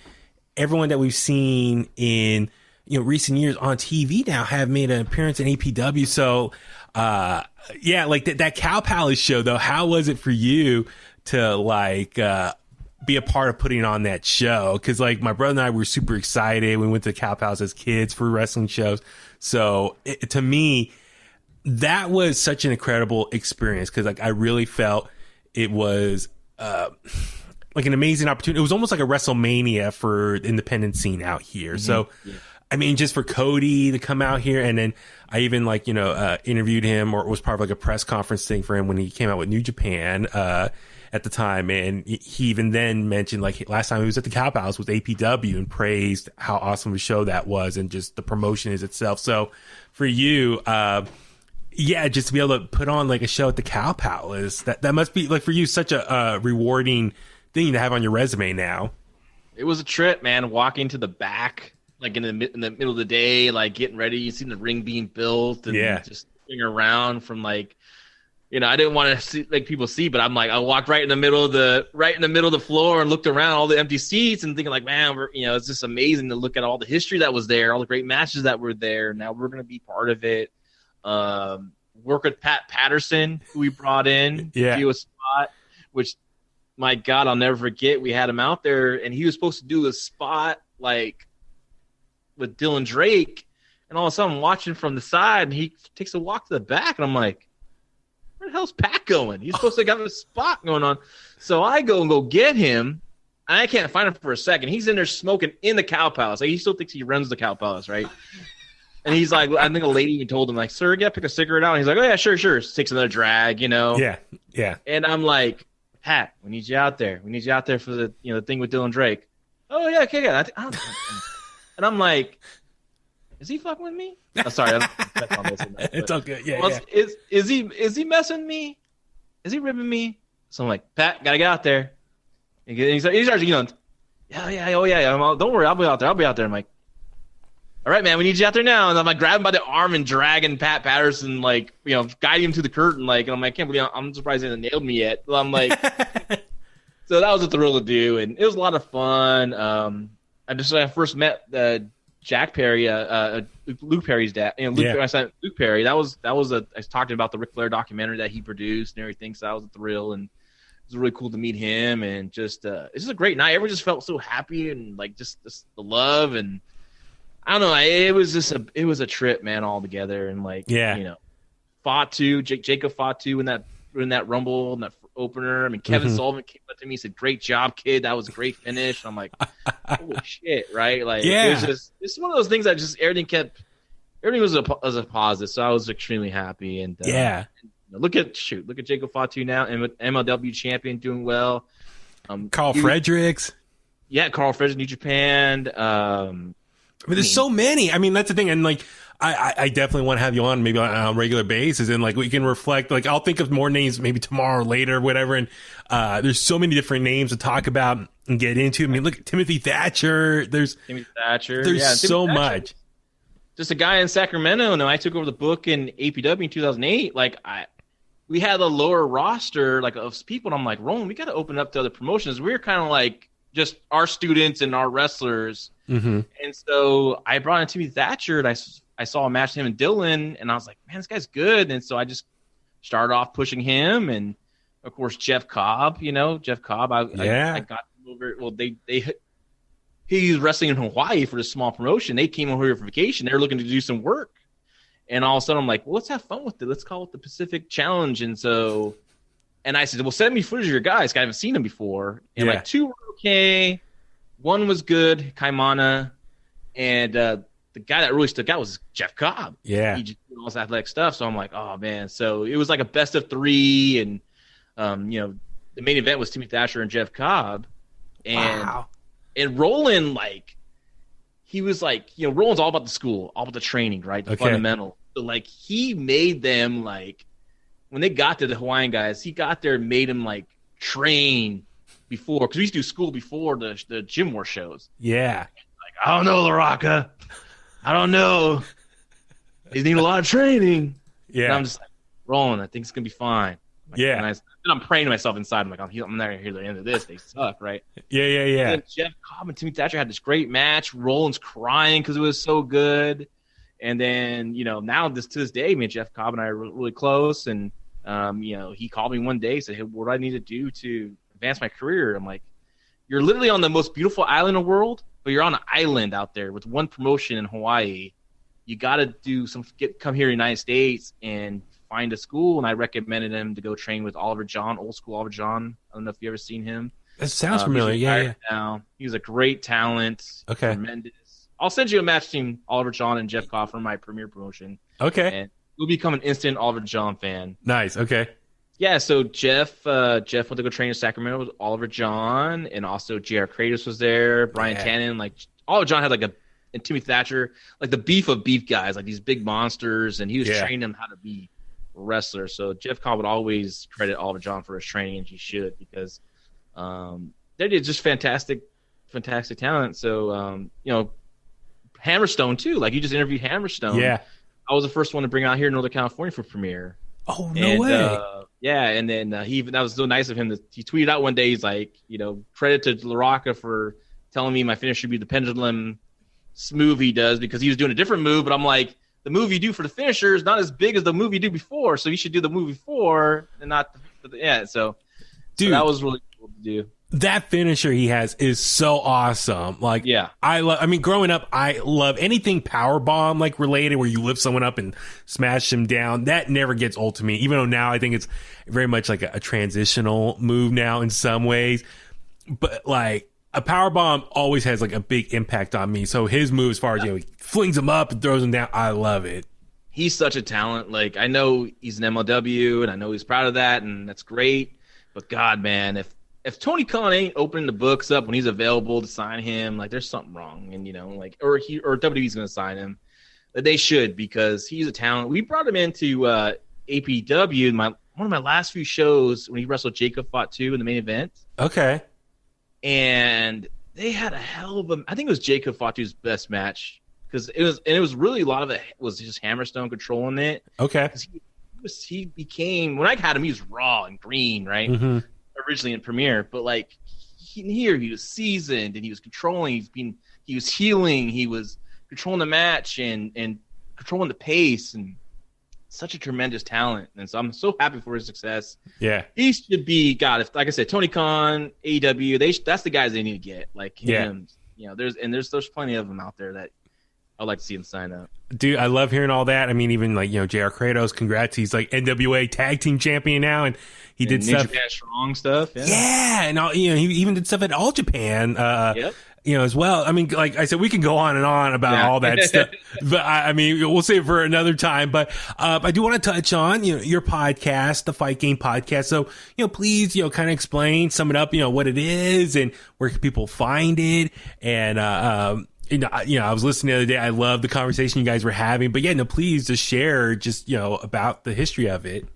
Everyone that we've seen in, recent years on TV now have made an appearance in APW. So, yeah, like that Cow Palace show, though, how was it for you to, like, be a part of putting on that show? Because, like, my brother and I were super excited. We went to Cow Palace as kids for wrestling shows. So, to me, that was such an incredible experience because, like, I really felt it was like an amazing opportunity. It was almost like a WrestleMania for the independent scene out here. Mm-hmm. So, I mean, just for Cody to come out here, and then I even interviewed him, or was part of like a press conference thing for him when he came out with New Japan at the time, and he even then mentioned like last time he was at the Cow Palace was APW and praised how awesome a show that was and just the promotion is itself. So for you, yeah, just to be able to put on like a show at the Cow Palace, that must be like for you such a rewarding thing to have on your resume now. It was a trip, man. Walking to the back, like in the middle of the day, like getting ready, you see the ring being built, and just sitting around from like, I didn't want to see like people see, but I'm like, I walked right in the middle of the floor and looked around all the empty seats and thinking like, man, it's just amazing to look at all the history that was there, all the great matches that were there. Now we're gonna be part of it. Work with Pat Patterson, who we brought in to do a spot, which, my God, I'll never forget. We had him out there, and he was supposed to do a spot like with Dylan Drake, and all of a sudden I'm watching from the side, and he takes a walk to the back, and I'm like, where the hell's Pat going? He's supposed to have a spot going on. So I go get him, and I can't find him for a second. He's in there smoking in the Cow Palace. Like, he still thinks he runs the Cow Palace, right? And he's like, I think a lady even told him, like, sir, you gotta pick a cigarette out. And he's like, oh, yeah, sure. Takes another drag, Yeah. And I'm like, Pat, we need you out there. We need you out there for the, the thing with Dylan Drake. Oh, yeah, okay, yeah. And I'm like, is he fucking with me? Oh, sorry, that's on this. It's all good. Yeah, well, yeah. Is he messing me? Is he ripping me? So I'm like, Pat, gotta get out there. And he starts, don't worry, I'll be out there. I'm like, all right, man, we need you out there now. And I'm like, grab him by the arm and dragging Pat Patterson, like, guiding him to the curtain. Like, and I'm like, I can't believe I'm surprised he hasn't nailed me yet. So I'm like, so that was a thrill to do. And it was a lot of fun. I first met Jack Perry, Luke Perry's dad. I said Luke Perry. I was talking about the Ric Flair documentary that he produced and everything. So that was a thrill. And it was really cool to meet him. And just, it's just a great night. Everyone just felt so happy and like just the love and, I don't know. It was a trip, man, all together, and like, Fatu, Jacob Fatu in that Rumble, in that opener. I mean, Kevin Sullivan came up to me, said, "Great job, kid. That was a great finish." And I'm like, "Holy shit!" Right? Like, it's one of those things that just everything was a positive. So I was extremely happy. And look at Jacob Fatu now, MLW champion, doing well. Carl Fredericks. Yeah, Carl Fredericks, New Japan. I mean, there's so many. I mean, that's the thing. And like, I definitely want to have you on maybe on a regular basis. And like, we can reflect, like, I'll think of more names maybe tomorrow or later, or whatever. And, there's so many different names to talk about and get into. I mean, look at Timothy Thatcher. There's so much. Just a guy in Sacramento. And I took over the book in APW in 2008. Like, we had a lower roster, like, of people. And I'm like, Roland, we got to open up to other promotions. We were kind of like just our students and our wrestlers. Mm-hmm. And so I brought in Timothy Thatcher, and I saw a match with him and Dylan, and I was like, man, this guy's good. And so I just started off pushing him, and of course Jeff Cobb. I got him over. Well, he's wrestling in Hawaii for this small promotion. They came over here for vacation. They're looking to do some work, and all of a sudden I'm like, well, let's have fun with it. Let's call it the Pacific Challenge. And I said, well, send me footage of your guys. I haven't seen them before. And like 2 were okay. 1 was good, Kaimana, and the guy that really stuck out was Jeff Cobb. Yeah, he just did all this athletic stuff. So I'm like, oh man. So it was like a best of 3, and the main event was Timothy Thatcher and Jeff Cobb, and Roland, like, he was like, Roland's all about the school, all about the training, right, the fundamental. So like, he made them, like, when they got to the Hawaiian guys, he got there and made them like train before, because we used to do school before the Gym War shows. Yeah. Like, I don't know, LaRocca. I don't know. He's needing a lot of training. Yeah. And I'm just like, rolling. I think it's gonna be fine. Like, Yeah. and I'm praying to myself inside. I'm like, I'm not gonna hear the end of this. They suck, right? Yeah. And then Jeff Cobb and Timmy Thatcher had this great match. Rollins crying because it was so good. And then, now to this day, me and Jeff Cobb and I are really close. And, he called me one day, said, hey, what do I need to do to advance my career? I'm like, you're literally on the most beautiful island in the world, but you're on an island out there with one promotion in Hawaii. You got to come here to the United States and find a school. And I recommended him to go train with Oliver John, old school Oliver John. I don't know if you ever seen him. That sounds familiar. Yeah. Now. He was a great talent. Okay. Tremendous. I'll send you a match team, Oliver John and Jeff Cobb from my premier promotion. Okay. And you'll become an instant Oliver John fan. Nice. Okay. Yeah, so Jeff went to go train in Sacramento with Oliver John, and also J.R. Kratos was there, Brian Tannen. Like, Oliver John had and Timmy Thatcher, like the beef of beef guys, like these big monsters, and he was training them how to be wrestlers. So Jeff Cobb would always credit Oliver John for his training, and he should, because they did just fantastic talent. So, Hammerstone too. Like, you just interviewed Hammerstone. Yeah. I was the first one to bring out here in Northern California for premiere. Oh, no way. And then that was so nice of him. He tweeted out one day, he's like, credit to LaRocca for telling me my finish should be the pendulum move he does, because he was doing a different move. But I'm like, the move you do for the finisher is not as big as the move you do before. So you should do the move before and not So dude, that was really cool to do. That finisher he has is so awesome. Like, growing up, I love anything power bomb like related, where you lift someone up and smash them down. That never gets old to me, even though now I think it's very much like a transitional move now in some ways. But like, a power bomb always has like a big impact on me. So his move, as far as, he flings them up and throws them down, I love it. He's such a talent. Like, I know he's an MLW, and I know he's proud of that, and that's great. But God, man, if Tony Khan ain't opening the books up when he's available to sign him, like, there's something wrong. And, or WWE's going to sign him. They should, because he's a talent. We brought him into APW one of my last few shows when he wrestled Jacob Fatu in the main event. Okay. And they had a hell of a – I think it was Jacob Fatu's best match, because it was really, a lot of it was just Hammerstone controlling it. Okay. He became – when I had him, he was raw and green, right? Mm-hmm. Originally in premiere, but like he was seasoned, and he was controlling. He was healing. He was controlling the match and controlling the pace, and such a tremendous talent. And so I'm so happy for his success. Yeah, he should be. God, if, like I said, Tony Khan, AEW, that's the guys they need to get. Like him, there's plenty of them out there that I'd like to see him sign up. Dude, I love hearing all that. I mean, even like, J.R. Kratos, congrats. He's like NWA tag team champion now, and he did New stuff. Japan Strong stuff. Yeah, and he even did stuff at All Japan. Yep. As well. I mean, like I said, we can go on and on about all that stuff, but I mean, we'll save it for another time. But I do want to touch on, your podcast, the Fight Game Podcast. So, please, kind of explain, sum it up, what it is and where can people find it. And, I was listening the other day. I love the conversation you guys were having, but please just share about the history of it.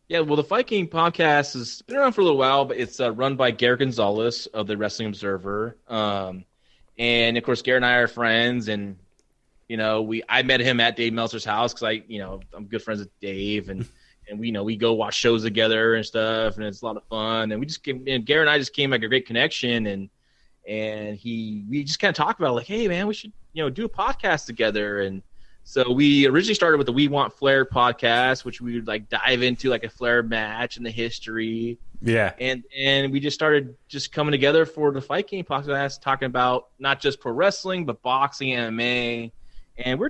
Yeah, well, the Fight Game Podcast has been around for a little while, but it's run by Garrett Gonzalez of the Wrestling Observer. And of course, Garrett and I are friends, and I met him at Dave Meltzer's house because I'm good friends with Dave, and we go watch shows together and stuff, and it's a lot of fun. And Garrett and I just came like a great connection, and we just kind of talked about, like, hey man, we should do a podcast together. And so we originally started with the We Want Flair podcast, which we would like dive into like a Flair match and the history. Yeah. And we just started coming together for the Fight Game podcast, talking about not just pro wrestling, but boxing, MMA. And we're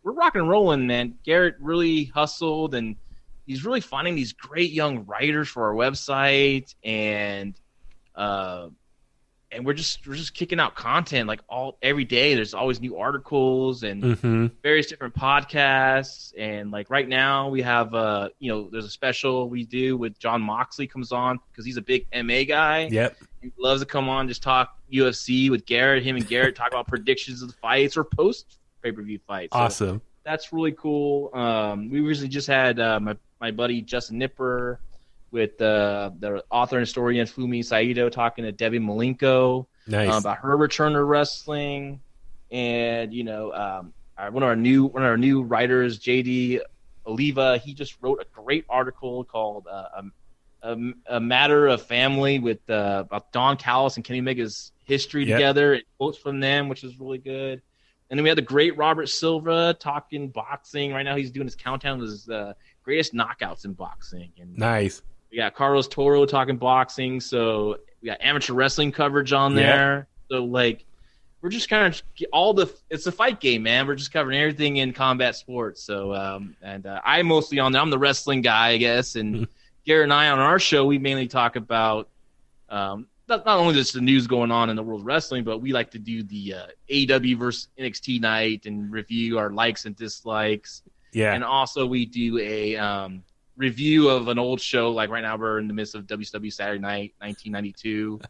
rocking and rolling, man. Garrett really hustled, and he's really finding these great young writers for our website. And we're just kicking out content like every day. There's always new articles and various different podcasts. And like right now we have there's a special we do with John Moxley comes on because he's a big MA guy. Yep. He loves to come on, just talk UFC with Garrett. Him and Garrett talk about predictions of the fights or post pay-per-view fights. Awesome. So that's really cool. We recently just had my buddy Justin Nipper with the author and historian Fumi Saito talking to Debbie Malenko nice. About her return to wrestling. And, I one of our new writers, JD Oliva. He just wrote a great article called "A Matter of Family" with about Don Callis and Kenny Omega's history together. And quotes from them, which is really good. And then we had the great Robert Silva talking boxing. Right now, he's doing his countdown of his greatest knockouts in boxing. And nice. We got Carlos Toro talking boxing. So we got amateur wrestling coverage on there. So like, we're just kind of it's a fight game, man. We're just covering everything in combat sports. So I'm mostly on there. I'm the wrestling guy, I guess. And Garrett and I on our show, we mainly talk about not only just the news going on in the world of wrestling, but we like to do the AEW versus NXT night and review our likes and dislikes. Yeah. And also we do a review of an old show. Like right now we're in the midst of WCW Saturday Night 1992,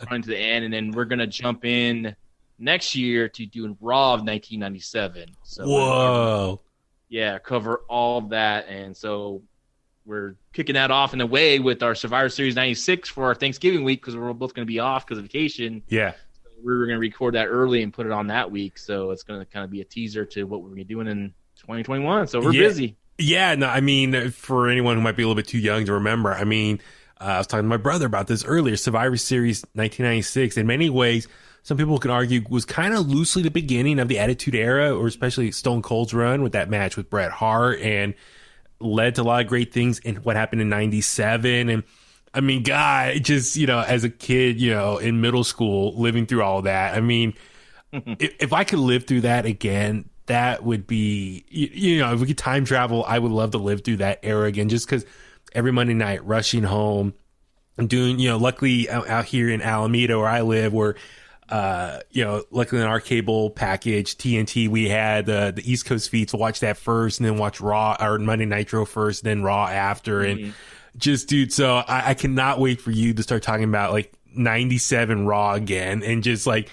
running to the end. And then we're going to jump in next year to doing Raw of 1997. So whoa. Cover all that. And so we're kicking that off in a way with our Survivor Series 96 for our Thanksgiving week because we're both going to be off because of vacation. Yeah. So we're going to record that early and put it on that week. So it's going to kind of be a teaser to what we're going to be doing in 2021. So we're busy. Yeah. No, I mean, for anyone who might be a little bit too young to remember, I mean, I was talking to my brother about this earlier. Survivor Series 1996, in many ways, some people could argue was kind of loosely the beginning of the Attitude Era, or especially Stone Cold's run with that match with Bret Hart, and led to a lot of great things in what happened in 97. And I mean, God, just, as a kid, in middle school, living through all that. I mean, if I could live through that again, that would be, if we could time travel, I would love to live through that era again, just because every Monday night rushing home and doing, luckily out here in Alameda where I live, where, luckily in our cable package, TNT, we had the East Coast feed to watch that first and then watch Raw or Monday Nitro first, then Raw after. And just, dude, so I cannot wait for you to start talking about like 97 Raw again and just like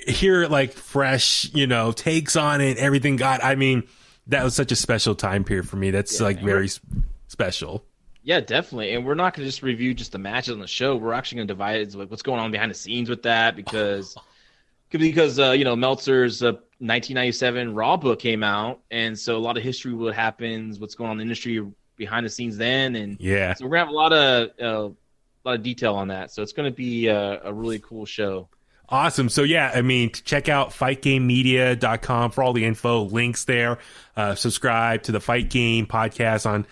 hear like fresh, takes on it, everything. God, I mean, that was such a special time period for me. That's very special. Yeah, definitely. And we're not going to just review just the matches on the show. We're actually going to divide it like what's going on behind the scenes with that because Meltzer's 1997 Raw book came out, and so a lot of history, what happens, what's going on in the industry behind the scenes then, and so we're going to have a lot of detail on that. So it's going to be a really cool show. Awesome. So I mean, check out fightgamemedia.com for all the info, links there. Subscribe to the Fight Game podcast on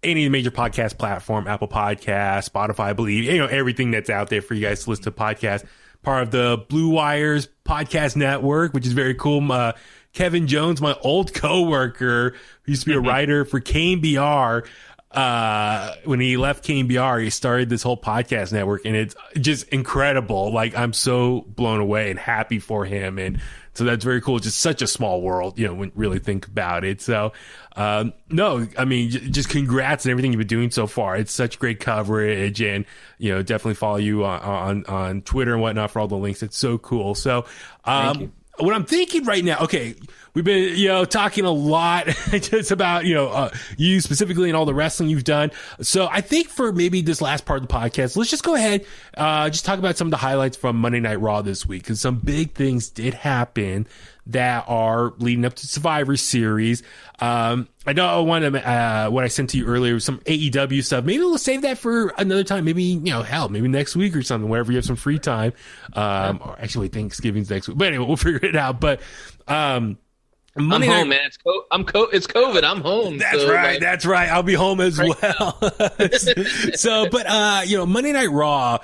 any major podcast platform, Apple Podcasts, Spotify, I believe, everything that's out there for you guys to listen to podcasts. Part of the Blue Wires podcast network, which is very cool. Kevin Jones, my old coworker, who used to be a writer for KBR, when he left KBR, he started this whole podcast network, and it's just incredible. Like, I'm so blown away and happy for him. And so that's very cool. Just such a small world, when you really think about it. So, no, I mean, just congrats on everything you've been doing so far. It's such great coverage, and, definitely follow you on Twitter and whatnot for all the links. It's so cool. So, what I'm thinking right now, okay, we've been, talking a lot just about, you specifically and all the wrestling you've done. So I think for maybe this last part of the podcast, let's just go ahead, just talk about some of the highlights from Monday Night Raw this week, because some big things did happen that are leading up to Survivor Series. I know I want to, what I sent to you earlier, some AEW stuff. Maybe we'll save that for another time. Maybe, maybe next week or something, wherever you have some free time. Or actually, Thanksgiving's next week. But anyway, we'll figure it out. But, I'm home, man. It's COVID. I'm home. That's right. That's right. I'll be home as well. So, but, Monday Night Raw,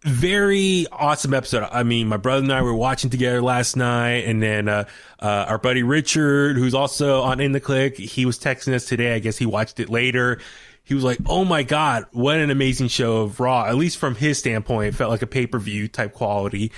very awesome episode. I mean, my brother and I were watching together last night, and then our buddy Richard, who's also on In The Kliq, he was texting us today. I guess he watched it later. He was like, "Oh my God, what an amazing show of Raw!" At least from his standpoint, it felt like a pay-per-view type quality.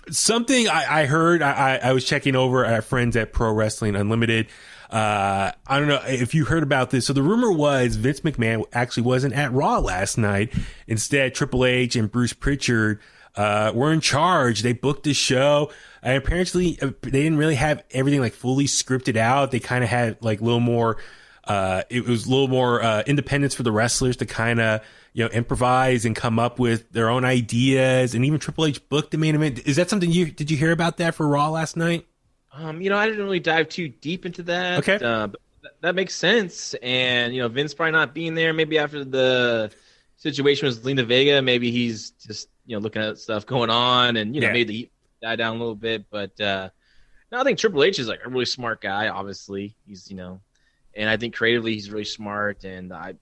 Something I heard, I was checking over at friends at Pro Wrestling Unlimited. I don't know if you heard about this. So the rumor was Vince McMahon actually wasn't at Raw last night. Instead, Triple H and Bruce Pritchard were in charge. They booked the show, and apparently they didn't really have everything like fully scripted out. They kind of had like a little more, it was a little more independence for the wrestlers to kind of, improvise and come up with their own ideas, and even Triple H booked the main event. Is that something did you hear about that for Raw last night? I didn't really dive too deep into that. Okay. But that makes sense. And, Vince probably not being there, maybe after the situation with Lena Vega, maybe he's just, looking at stuff going on and, made the heat die down a little bit. But no, I think Triple H is like a really smart guy, obviously. He's, and I think creatively he's really smart. And I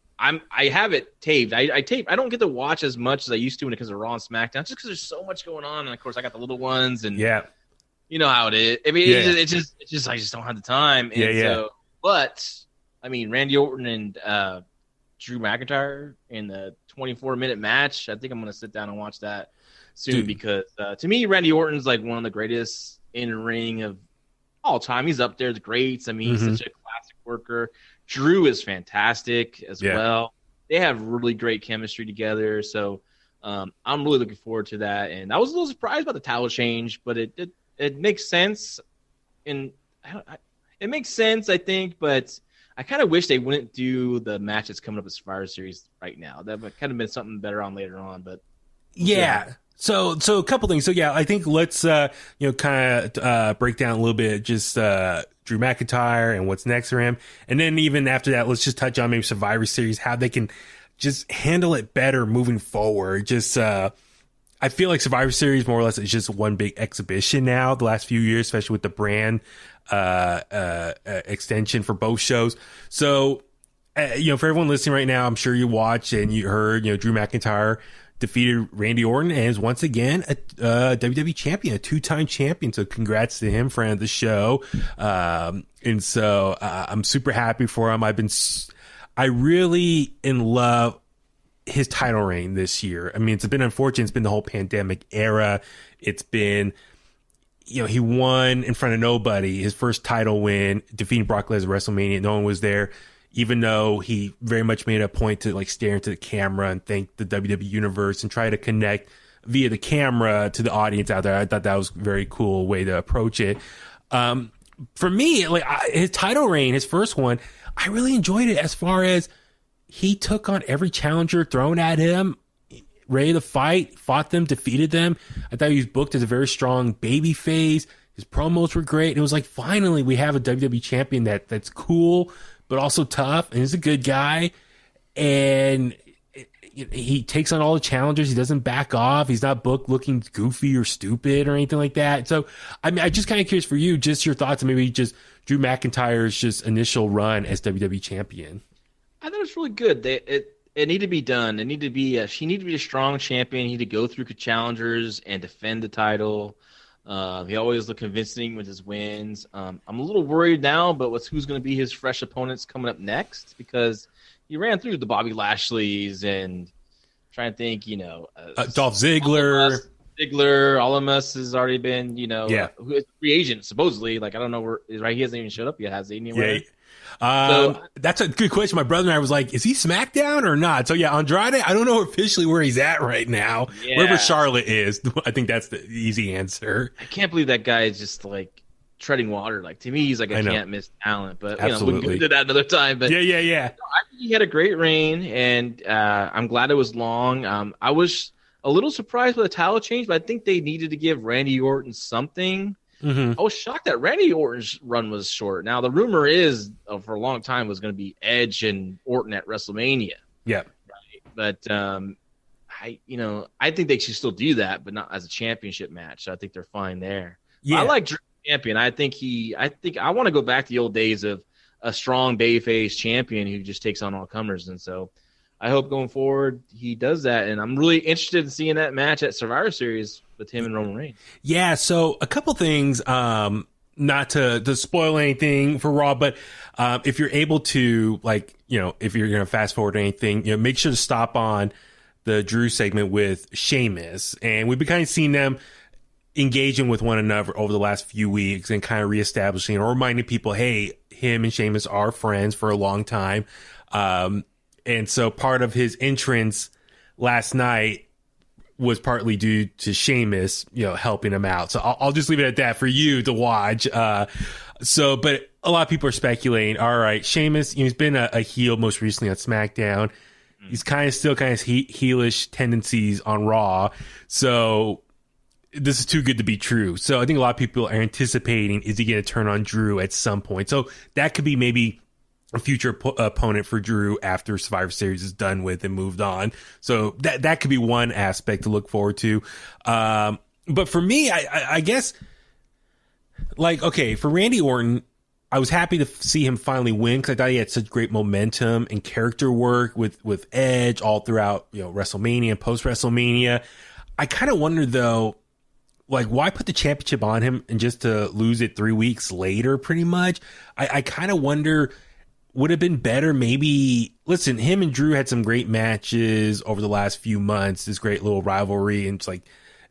have it taped. I don't get to watch as much as I used to when it comes to Raw and SmackDown, just because there's so much going on. And of course I got the little ones and you know how it is. I mean, it's just I just don't have the time. And so, but I mean, Randy Orton and Drew McIntyre in the 24-minute match. I think I'm going to sit down and watch that soon because to me, Randy Orton's like one of the greatest in ring of all time. He's up there, the greats. I mean, he's such a classic worker. Drew is fantastic as well. They have really great chemistry together. So I'm really looking forward to that. And I was a little surprised about the title change, but it makes sense. And it makes sense, I think, but I kind of wish they wouldn't do the match that's coming up at Survivor Series right now. That would kind of been something better on later on, but So a couple things. So I think let's kind of break down a little bit just Drew McIntyre and what's next for him, and then even after that, let's just touch on maybe Survivor Series, how they can just handle it better moving forward. Just I feel like Survivor Series more or less is just one big exhibition now. The last few years, especially with the brand extension for both shows. So for everyone listening right now, I'm sure you watched and you heard Drew McIntyre defeated Randy Orton and is once again a WWE champion, a 2-time champion. So congrats to him, friend of the show. And so I'm super happy for him. I really in love his title reign this year. I mean, it's been unfortunate. It's been the whole pandemic era. It's been, he won in front of nobody. His first title win, defeating Brock Lesnar at WrestleMania. No one was there. Even though he very much made a point to like stare into the camera and thank the WWE universe and try to connect via the camera to the audience out there. I thought that was a very cool way to approach it. For me, his title reign, his first one, I really enjoyed it as far as he took on every challenger thrown at him, ready to fight, fought them, defeated them. I thought he was booked as a very strong baby face. His promos were great. It was like, finally, we have a WWE champion that's cool, but also tough, and he's a good guy. And he takes on all the challengers. He doesn't back off. He's not booked looking goofy or stupid or anything like that. So, I mean, I'm just kind of curious for you, just your thoughts on maybe just Drew McIntyre's just initial run as WWE champion. I thought it was really good. It needed to be done. She needed to be a strong champion. He needed to go through challengers and defend the title. He always looked convincing with his wins. I'm a little worried now, but who's going to be his fresh opponents coming up next? Because he ran through the Bobby Lashley's and trying to think, Dolph Ziggler. Alamus has already been, who is free agent supposedly. Like, I don't know where, right? He hasn't even showed up yet, has he? Anywhere? Yeah. That's a good question. My brother and I was like, is he SmackDown or not? So Andrade, I don't know officially where he's at right now. Yeah. Wherever Charlotte is, I think that's the easy answer. I can't believe that guy is just like treading water. Like, to me, he's like a can't miss talent. But absolutely, we can do that another time. But yeah. I think he had a great reign, and I'm glad it was long. I was a little surprised with the title change, but I think they needed to give Randy Orton something. I was shocked that Randy Orton's run was short. Now, the rumor is for a long time was going to be Edge and Orton at WrestleMania. Yeah. Right? But I think they should still do that, but not as a championship match. So I think they're fine there. Yeah. I like Drew champion. I think I want to go back to the old days of a strong babyface champion who just takes on all comers. And so I hope going forward he does that. And I'm really interested in seeing that match at Survivor Series with him and Roman Reigns. Yeah, so a couple things, not to spoil anything for Raw, but if you're able to, if you're going to fast forward anything, make sure to stop on the Drew segment with Sheamus. And we've been kind of seeing them engaging with one another over the last few weeks and kind of reestablishing or reminding people, hey, him and Sheamus are friends for a long time. And so part of his entrance last night was partly due to Sheamus, helping him out. So I'll just leave it at that for you to watch. But a lot of people are speculating, all right, Sheamus, he's been a heel most recently on SmackDown. He's still heelish tendencies on Raw. So this is too good to be true. So I think a lot of people are anticipating, is he going to turn on Drew at some point? So that could be maybe a future opponent for Drew after Survivor Series is done with and moved on. So that could be one aspect to look forward to. But for me, I guess, like, okay, for Randy Orton, I was happy to see him finally win because I thought he had such great momentum and character work with Edge all throughout, WrestleMania and post WrestleMania. I kind of wonder though, like, why put the championship on him and just to lose it 3 weeks later, pretty much? I kind of wonder, would have been better maybe, listen, him and Drew had some great matches over the last few months, this great little rivalry, and it's like,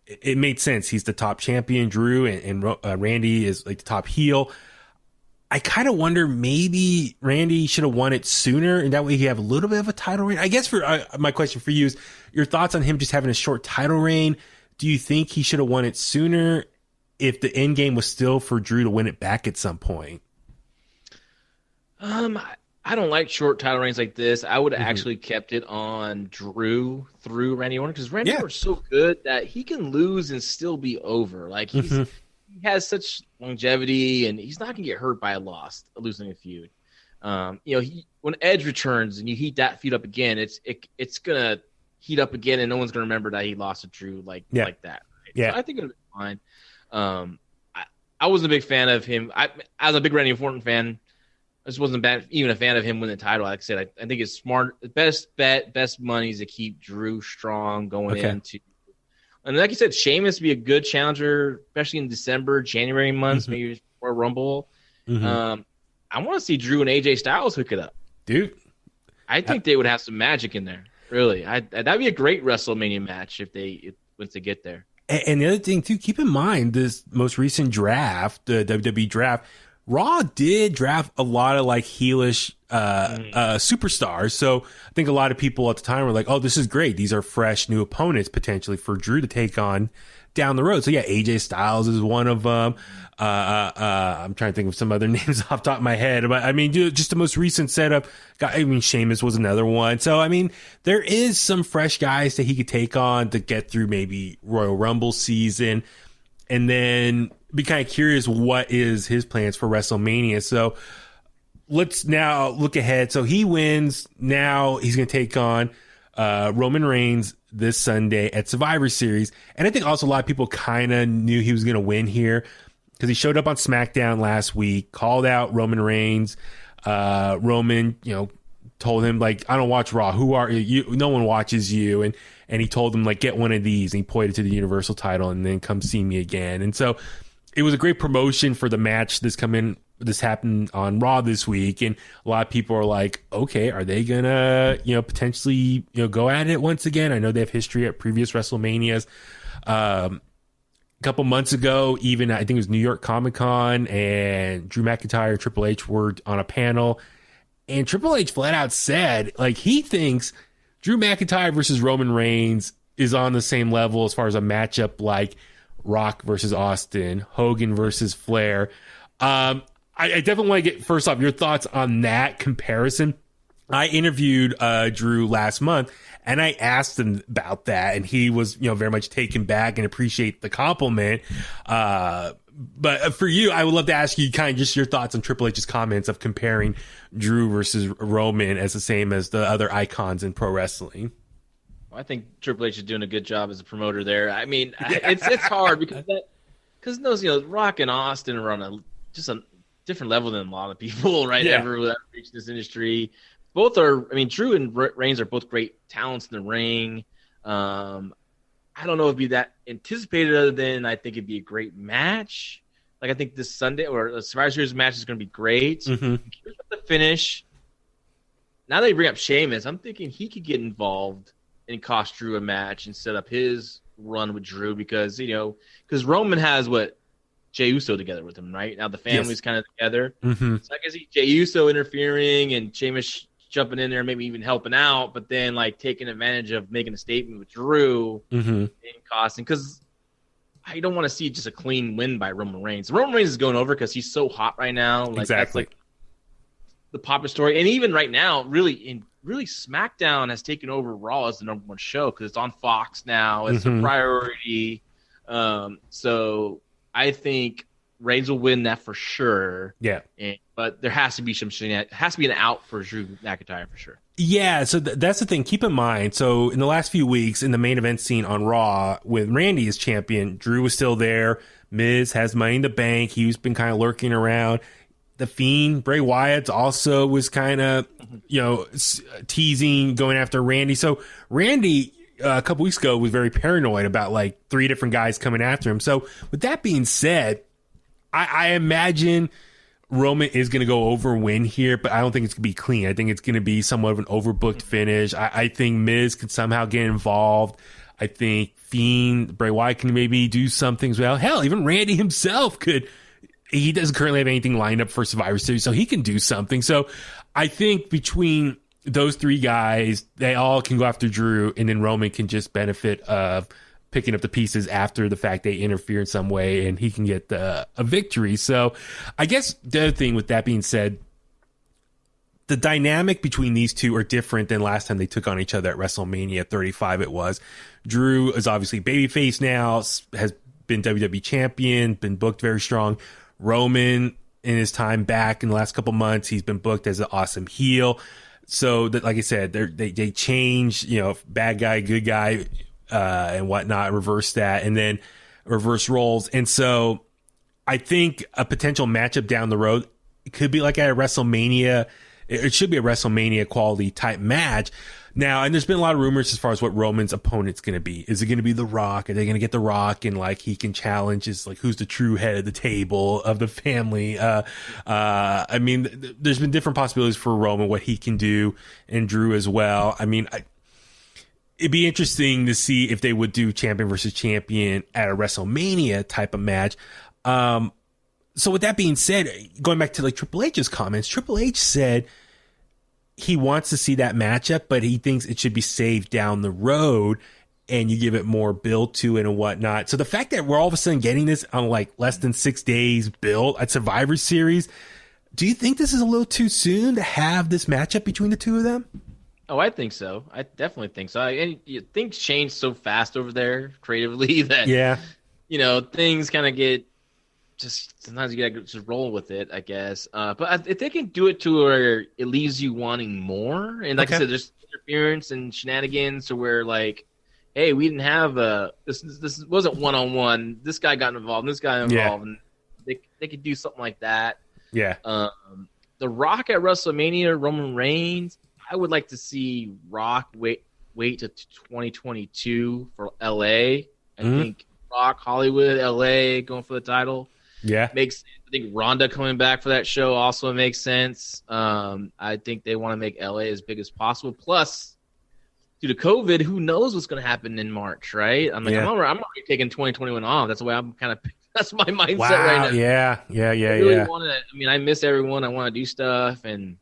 it made sense. He's the top champion, Drew, and Randy is like the top heel. I kind of wonder maybe Randy should have won it sooner, and that way he have a little bit of a title reign. I guess for my question for you is your thoughts on him just having a short title reign. Do you think he should have won it sooner if the end game was still for Drew to win it back at some point? I don't like short title reigns like this. I would have actually kept it on Drew through Randy Orton because Randy Orton's so good that he can lose and still be over. Like he has such longevity, and he's not gonna get hurt by losing a feud. When Edge returns and you heat that feud up again, it's gonna heat up again, and no one's gonna remember that he lost to Drew like that. Right? Yeah, so I think it'll be fine. I wasn't a big fan of him. As a big Randy Orton fan, I just wasn't even a fan of him winning the title. Like I said, I think it's smart. The best bet, best money is to keep Drew strong going into. And like you said, Sheamus would be a good challenger, especially in December, January months, maybe before Rumble. I want to see Drew and AJ Styles hook it up. Dude. I think they would have some magic in there. Really. That'd be a great WrestleMania match once they get there. And the other thing, too, keep in mind this most recent draft, the WWE draft, Raw did draft a lot of like heelish superstars. So I think a lot of people at the time were like, oh, this is great. These are fresh new opponents potentially for Drew to take on down the road. So yeah, AJ Styles is one of them. I'm trying to think of some other names off the top of my head, but I mean, just the most recent setup. Sheamus was another one. So I mean, there is some fresh guys that he could take on to get through maybe Royal Rumble season, and then be kind of curious what is his plans for WrestleMania. So let's now look ahead. So he wins. Now he's going to take on Roman Reigns this Sunday at Survivor Series. And I think also a lot of people kind of knew he was going to win here because he showed up on SmackDown last week, called out Roman Reigns. Roman, told him, like, I don't watch Raw. Who are you? No one watches you. And he told him, like, get one of these. And he pointed to the Universal title and then come see me again. And so it was a great promotion for the match this happened on Raw this week. And a lot of people are like, okay, are they gonna, potentially, go at it once again? I know they have history at previous WrestleManias. A couple months ago, even I think it was New York Comic-Con, and Drew McIntyre and Triple H were on a panel, and Triple H flat out said, like, he thinks Drew McIntyre versus Roman Reigns is on the same level as far as a matchup like Rock versus Austin, Hogan versus Flair. I definitely want to get, first off, your thoughts on that comparison. I interviewed Drew last month, and I asked him about that, and he was, very much taken back and appreciate the compliment. But for you, I would love to ask you kind of just your thoughts on Triple H's comments of comparing Drew versus Roman as the same as the other icons in pro wrestling. I think Triple H is doing a good job as a promoter there. I mean, it's hard because those, Rock and Austin are on a different level than a lot of people, right? Ever reached this industry. Both are, Drew and Reigns are both great talents in the ring. I don't know if it'd be that anticipated, other than I think it'd be a great match. Like, I think this Sunday or the Survivor Series match is going to be great. I'm curious about the finish. Now that you bring up Sheamus, I'm thinking he could get involved and cost Drew a match and set up his run with Drew because Roman has Jey Uso together with him, right? Now the family's kind of together. So I can see Jey Uso interfering and Sheamus jumping in there, maybe even helping out, but then like taking advantage of making a statement with Drew and costing, because I don't want to see just a clean win by Roman Reigns. Roman Reigns is going over because he's so hot right now. Like, exactly. That's like the popular story. And even right now, really really SmackDown has taken over Raw as the number one show because it's on Fox now. It's a priority. So I think Reigns will win that for sure. Yeah. But there has to be an out for Drew McIntyre for sure. Yeah, so that's the thing. Keep in mind, so in the last few weeks, in the main event scene on Raw, with Randy as champion, Drew was still there. Miz has Money in the Bank. He's been kind of lurking around. The Fiend, Bray Wyatt, also was kind of, teasing, going after Randy. So Randy, a couple weeks ago, was very paranoid about, like, 3 different guys coming after him. So with that being said, I imagine Roman is going to go over win here, but I don't think it's going to be clean. I think it's going to be somewhat of an overbooked finish. I think Miz could somehow get involved. I think Fiend, Bray Wyatt can maybe do something as well. Hell, even Randy himself could. He doesn't currently have anything lined up for Survivor Series, so he can do something. So I think between those 3 guys, they all can go after Drew, and then Roman can just benefit of picking up the pieces after the fact they interfere in some way, and he can get a victory. So I guess the other thing with that being said, the dynamic between these two are different than last time they took on each other at WrestleMania 35 it was. Drew is obviously babyface now, has been WWE champion, been booked very strong. Roman, in his time back in the last couple months, he's been booked as an awesome heel. So that, like I said, they change, bad guy, good guy, and whatnot, reverse that, and then reverse roles. And so I think a potential matchup down the road, it could be like at a WrestleMania. It should be a WrestleMania quality type match. Now, and there's been a lot of rumors as far as what Roman's opponent's going to be. Is it going to be The Rock? Are they going to get The Rock and like he can challenge who's the true head of the table of the family? I mean, there's been different possibilities for Roman, what he can do, and Drew as well. I mean, it'd be interesting to see if they would do champion versus champion at a WrestleMania type of match. So with that being said, going back to like Triple H's comments, Triple H said he wants to see that matchup, but he thinks it should be saved down the road and you give it more build to it and whatnot. So the fact that we're all of a sudden getting this on like less than 6 days build at Survivor Series, do you think this is a little too soon to have this matchup between the two of them? Oh, I think so. I definitely think so. And things change so fast over there creatively that, things kind of get just sometimes you gotta just roll with it, I guess. But if they can do it to where it leaves you wanting more, and like I said, there's interference and shenanigans to where like, hey, we didn't have this wasn't 1-on-1. This guy got involved, this guy involved, and they could do something like that. Yeah. The Rock at WrestleMania, Roman Reigns. I would like to see Rock wait to 2022 for LA. I think Rock, Hollywood, LA going for the title. Yeah. Makes sense. I think Ronda coming back for that show also makes sense. I think they want to make LA as big as possible. Plus, due to COVID, who knows what's going to happen in March, right? I'm like, I'm already taking 2021 off. That's the way that's my mindset right now. I really want to. I mean, I miss everyone. I want to do stuff, and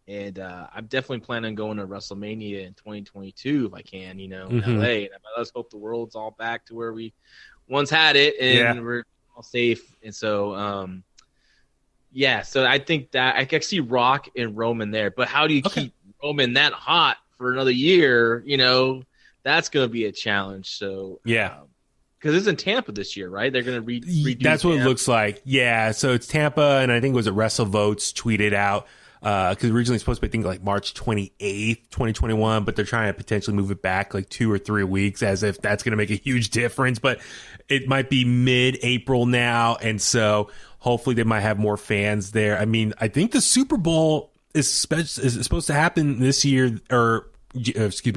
I'm definitely planning on going to WrestleMania in 2022 if I can, in LA. And let's hope the world's all back to where we once had it, and we're all safe. And so, so I think that I can see Rock and Roman there. But how do you keep Roman that hot for another year? That's going to be a challenge. So because it's in Tampa this year, right? They're going to redo. That's what it looks like. Yeah, so it's Tampa, and I think it was WrestleVotes tweeted out. Because originally it's supposed to be, I think, like March 28th, 2021, but they're trying to potentially move it back like 2 or 3 weeks as if that's going to make a huge difference. But it might be mid-April now, and so hopefully they might have more fans there. I mean, I think the Super Bowl is supposed to happen this year, or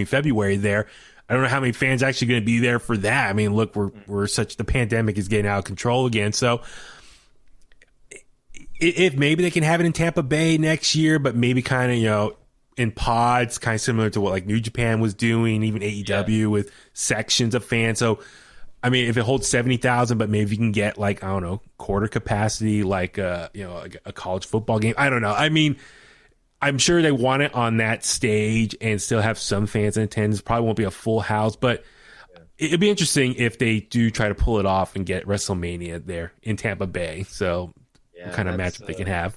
February there. I don't know how many fans are actually going to be there for that. I mean, look, the pandemic is getting out of control again, so if maybe they can have it in Tampa Bay next year, but maybe kind of, in pods, kind of similar to what like New Japan was doing, even AEW with sections of fans. So, I mean, if it holds 70,000, but maybe you can get like, I don't know, quarter capacity, like a college football game. I don't know. I mean, I'm sure they want it on that stage and still have some fans in attendance. Probably won't be a full house, but it'd be interesting if they do try to pull it off and get WrestleMania there in Tampa Bay. So, what kind of matchup they can have.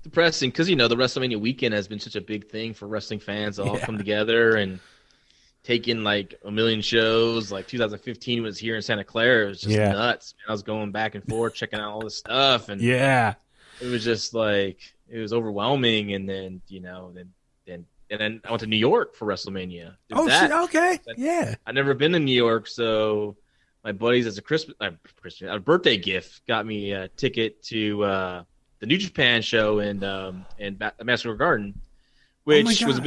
depressing because the WrestleMania weekend has been such a big thing for wrestling fans to all come together and take in like a million shows. Like 2015 was here in Santa Clara. It was just nuts. Man, I was going back and forth checking out all this stuff, and it was just like it was overwhelming. And then then I went to New York for WrestleMania. Shit, okay, I've never been to New York, so my buddies as a birthday gift got me a ticket to the New Japan show in Madison Square Garden, which was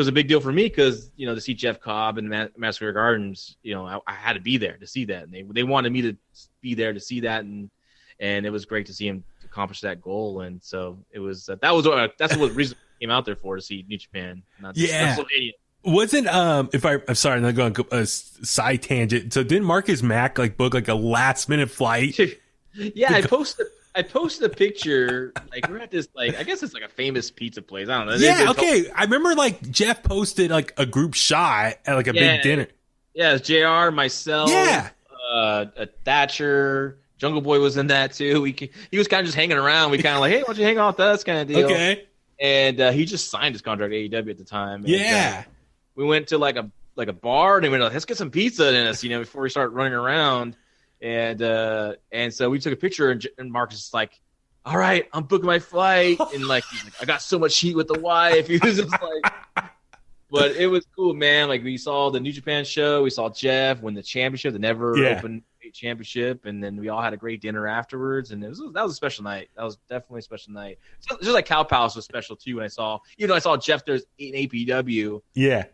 a big deal for me because to see Jeff Cobb in Madison Square Gardens, I had to be there to see that, and they wanted me to be there to see that, and it was great to see him accomplish that goal, and so it was that's what reason I came out there for, to see New Japan, not just WrestleMania. Wasn't I'm sorry, I'm not going a side tangent. So didn't Marcus Mack book a last minute flight? Yeah, I posted a picture. We're at this I guess it's a famous pizza place. I don't know. Yeah, okay. I remember Jeff posted a group shot at a big dinner. Yeah, it's JR, myself. Yeah. Thatcher, Jungle Boy was in that too. He was kind of just hanging around. We kind of hey, why don't you hang out with us, kind of deal. Okay. And he just signed his contract at AEW at the time. And, we went to a bar and we went, let's get some pizza in us, before we start running around. And so we took a picture, and Marcus is like, all right, I'm booking my flight. And he's like, I got so much heat with the wife. He was just but it was cool, man. We saw the New Japan show. We saw Jeff win the championship, the never open championship. And then we all had a great dinner afterwards. And that was a special night. That was definitely a special night. So, just like Cow Palace was special too. When I saw Jeff there's in APW. Yeah.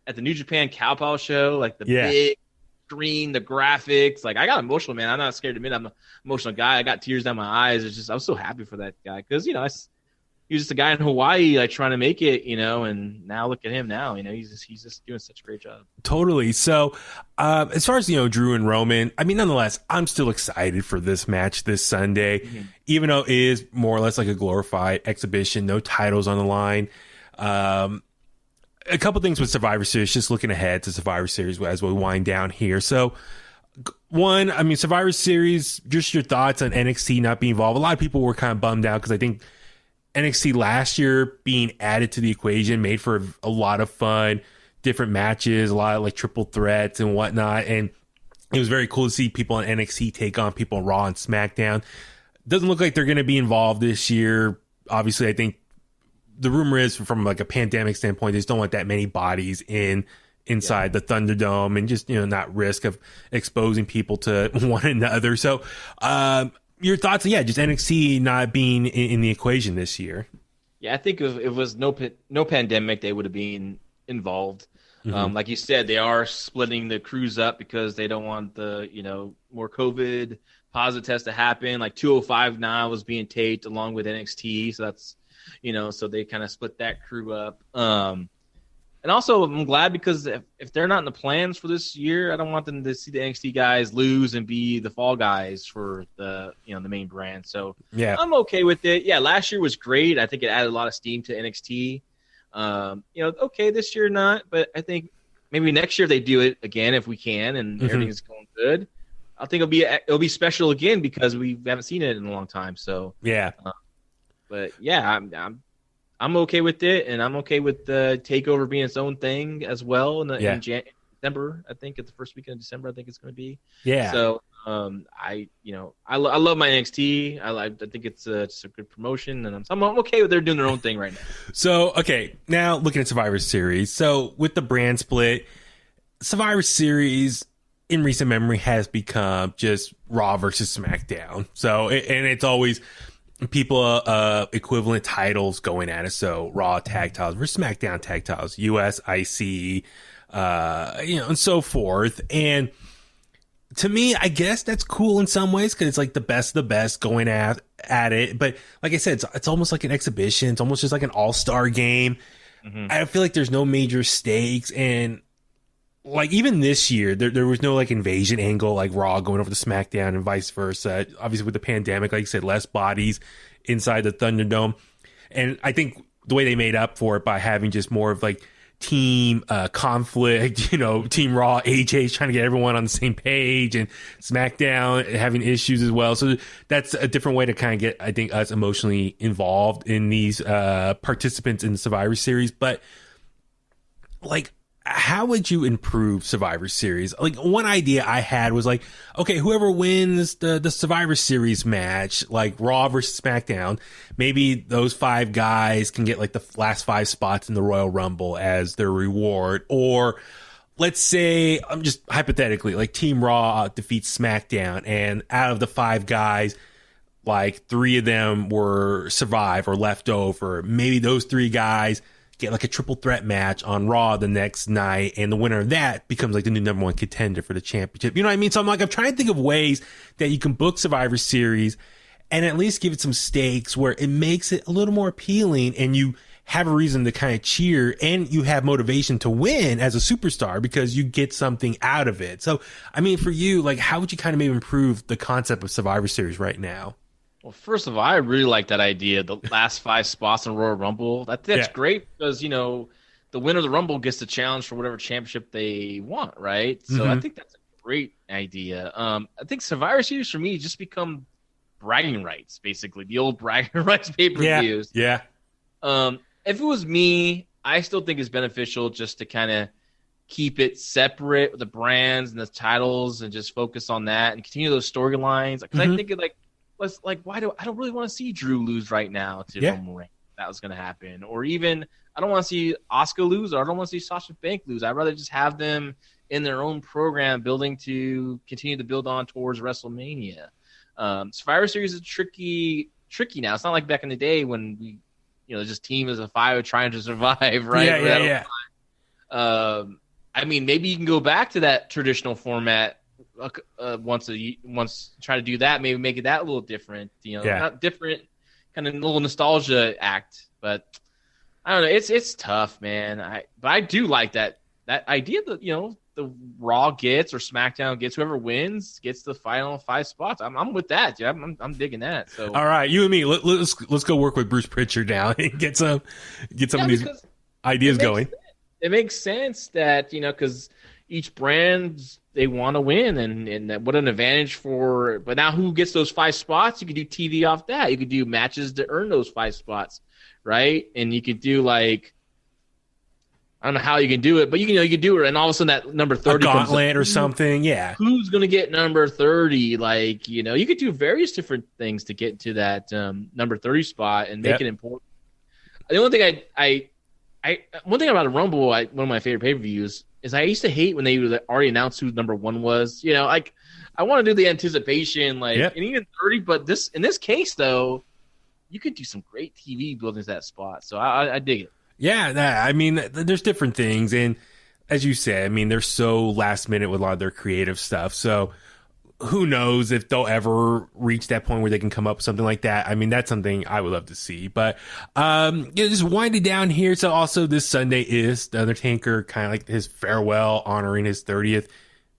At the New Japan Cow Palace show, the big screen, the graphics, I got emotional, man. I'm not scared to admit I'm an emotional guy. I got tears down my eyes. I was so happy for that guy because he was just a guy in Hawaii trying to make it, and now look at him now. He's just doing such a great job. Totally. So as far as Drew and Roman, nonetheless, I'm still excited for this match this Sunday, even though it is more or less a glorified exhibition, no titles on the line. A couple things with Survivor Series, just looking ahead to Survivor Series as we wind down here. So, one, Survivor Series, just your thoughts on NXT not being involved. A lot of people were kind of bummed out because I think NXT last year being added to the equation made for a lot of fun, different matches, a lot of triple threats and whatnot. And it was very cool to see people on NXT take on people on Raw and SmackDown. Doesn't look like they're going to be involved this year. Obviously, I think the rumor is from a pandemic standpoint, they just don't want that many bodies inside the Thunderdome and just, not risk of exposing people to one another. So, your thoughts? Yeah, just NXT not being in the equation this year. Yeah, I think if it was no pandemic, they would have been involved. Like you said, they are splitting the crews up because they don't want the, more COVID positive tests to happen. 205 now was being taped along with NXT. So that's, so they kind of split that crew up. And also I'm glad because if they're not in the plans for this year, I don't want them to see the NXT guys lose and be the fall guys for the, the main brand. So yeah, I'm okay with it. Yeah. Last year was great. I think it added a lot of steam to NXT. Okay, this year not, but I think maybe next year they do it again if we can and everything's going good. I think it'll be special again because we haven't seen it in a long time. So yeah. But yeah, I'm okay with it, and I'm okay with the takeover being its own thing as well in December. I think at the first weekend of December, I think it's going to be. Yeah. So I love my NXT. I think it's just a good promotion, and I'm okay with they're doing their own thing right now. So okay, now looking at Survivor Series. So with the brand split, Survivor Series in recent memory has become just Raw versus SmackDown. So and it's always people equivalent titles going at it. So Raw tag titles versus SmackDown tag titles, US IC, and so forth. And to me, I guess that's cool in some ways because it's the best of the best going at it. But like I said, it's almost like an exhibition. It's almost just like an all-star game. I feel like there's no major stakes. And even this year, there was no invasion angle like Raw going over to SmackDown and vice versa. Obviously, with the pandemic, like you said, less bodies inside the Thunderdome. And I think the way they made up for it by having just more of team conflict, Team Raw, AJ's trying to get everyone on the same page, and SmackDown having issues as well. So that's a different way to kind of get, I think, us emotionally involved in these participants in the Survivor Series. But like, how would you improve Survivor Series? Like, one idea I had was like, okay, whoever wins the Survivor Series match, like Raw versus SmackDown, maybe those 5 guys can get like the last 5 spots in the Royal Rumble as their reward. Or let's say, I'm just hypothetically, like Team Raw defeats SmackDown, and out of the 5 guys, like 3 of them were survive or left over. Maybe those 3 guys get like a triple threat match on Raw the next night, and the winner of that becomes like the new number 1 contender for the championship. You know what I mean? So I'm trying to think of ways that you can book Survivor Series and at least give it some stakes where it makes it a little more appealing, and you have a reason to kind of cheer, and you have motivation to win as a superstar because you get something out of it. So, I mean, for you, like, how would you kind of maybe improve the concept of Survivor Series right now? Well, first of all, I really like that idea. The last 5 spots in Royal Rumble. That's great because, the winner of the Rumble gets the challenge for whatever championship they want, right? So I think that's a great idea. I think Survivor Series for me just become bragging rights, basically. The old bragging rights pay-per-views. Yeah. If it was me, I still think it's beneficial just to kind of keep it separate with the brands and the titles and just focus on that and continue those storylines. Because I think I don't really want to see Drew lose right now to Roman Reigns. That was going to happen. Or even, I don't want to see Asuka lose, or I don't want to see Sasha Banks lose. I'd rather just have them in their own program building to continue to build on towards WrestleMania. Survivor Series is tricky now. It's not like back in the day when we, just team as a 5 trying to survive, right? Yeah. I mean, maybe you can go back to that traditional format once try to do that, maybe make it that a little different, not different, kind of a little nostalgia act, but I don't know. It's tough, man. But I do like that idea that, the Raw gets or SmackDown gets, whoever wins gets the final 5 spots. I'm with that, dude. I'm digging that. So all right, you and me, let's go work with Bruce Pritchard now and get some of these ideas going. It makes sense that, because each brand, they want to win, and what an advantage for. But now, who gets those 5 spots? You could do TV off that. You could do matches to earn those 5 spots, right? And you could do like, I don't know how you can do it, but you can do it, and all of a sudden that number 30 a gauntlet comes up. Or something. Yeah, who's going to get number 30? Like, you could do various different things to get to that number 30 spot and make it important. The only thing one thing about a Rumble, one of my favorite pay-per-views, is I used to hate when they would already announce who number 1 was. Like, I want to do the anticipation, and even 30. But in this case, though, you could do some great TV building to that spot. So I dig it. Yeah, I mean, there's different things, and as you said, I mean, they're so last minute with a lot of their creative stuff. So who knows if they'll ever reach that point where they can come up with something like that. I mean, that's something I would love to see. But just winding down here. So also this Sunday is The Undertaker, kind of like his farewell, honoring his 30th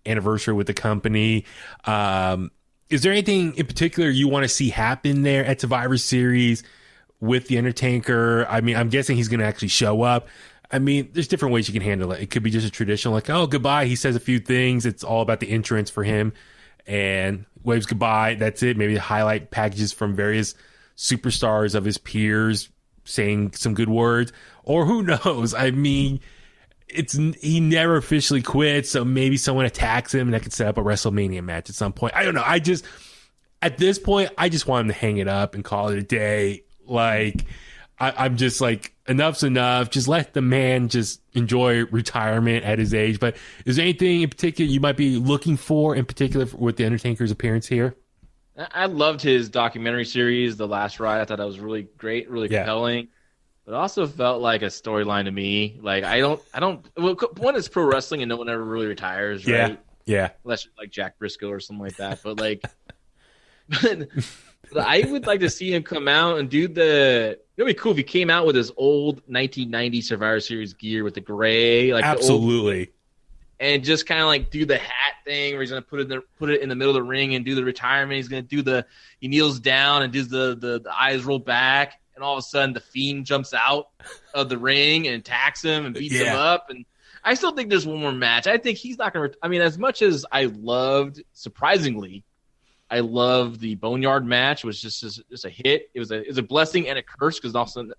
anniversary with the company. Is there anything in particular you want to see happen there at Survivor Series with The Undertaker? I mean, I'm guessing he's going to actually show up. I mean, there's different ways you can handle it. It could be just a traditional, like, oh, goodbye. He says a few things. It's all about the entrance for him and waves goodbye. That's it. Maybe highlight packages from various superstars of his peers saying some good words, or who knows? I mean, he never officially quits, so maybe someone attacks him and that could set up a WrestleMania match at some point. I don't know. At this point, I just want him to hang it up and call it a day. Like, I'm just like, enough's enough. Just let the man just enjoy retirement at his age. But is there anything in particular you might be looking for in particular with The Undertaker's appearance here? I loved his documentary series, The Last Ride. I thought that was really great, really compelling. But it also felt like a storyline to me. Like, one is pro wrestling and no one ever really retires, right? Yeah. Unless you're like Jack Briscoe or something like that. But like, but I would like to see him come out and do it'd be cool if he came out with his old 1990 Survivor Series gear with the gray, like absolutely, and just kind of like do the hat thing where he's gonna put it in the middle of the ring and do the retirement. He's gonna do he kneels down and does the eyes roll back. and all of a sudden the Fiend jumps out of the ring and attacks him and beats him up. And I still think there's one more match. I think he's not going to. I mean, as much as I loved the Boneyard match, was just a hit. It was a blessing and a curse because also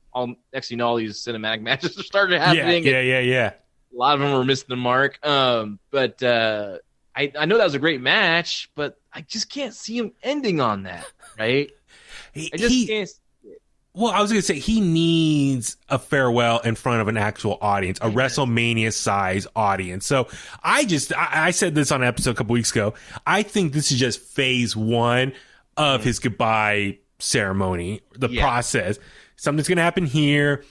next thing you know, all these cinematic matches started happening. Yeah. A lot of them were missing the mark. But I know that was a great match, but I just can't see him ending on that, right? I just can't. Well, I was going to say he needs a farewell in front of an actual audience, a WrestleMania size audience. So I said this on an episode a couple weeks ago. I think this is just phase one of his goodbye ceremony, the process. Something's going to happen here.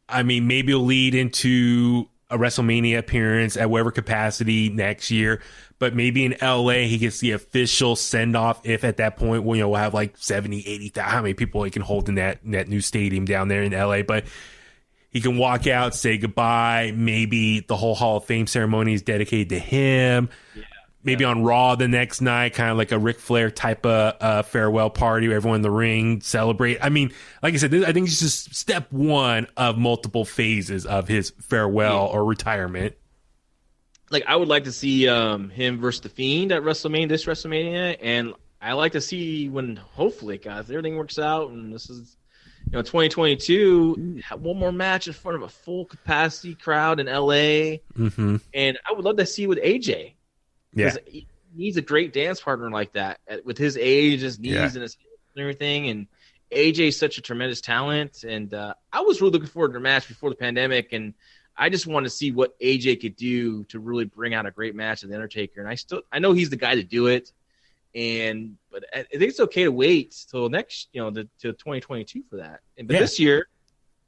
I mean, maybe it'll lead into a WrestleMania appearance at whatever capacity next year. But maybe in LA, he gets the official send off. If at that point, we'll have like 70, 80,000, how many people he can hold in that new stadium down there in LA. But he can walk out, say goodbye. Maybe the whole Hall of Fame ceremony is dedicated to him. Yeah. Maybe on Raw the next night, kind of like a Ric Flair type of farewell party where everyone in the ring celebrate. I mean, like I said, I think it's just step one of multiple phases of his farewell or retirement. Like, I would like to see him versus The Fiend at this WrestleMania. And I like to see when, hopefully, guys, everything works out and this is, 2022, have one more match in front of a full capacity crowd in LA. Mm-hmm. And I would love to see with AJ. Because he needs a great dance partner like that with his age, his knees, and his hips and everything. And AJ is such a tremendous talent. And I was really looking forward to the match before the pandemic. And I just want to see what AJ could do to really bring out a great match with The Undertaker. And I know he's the guy to do it. But I think it's okay to wait till next, till 2022 for that. But this year,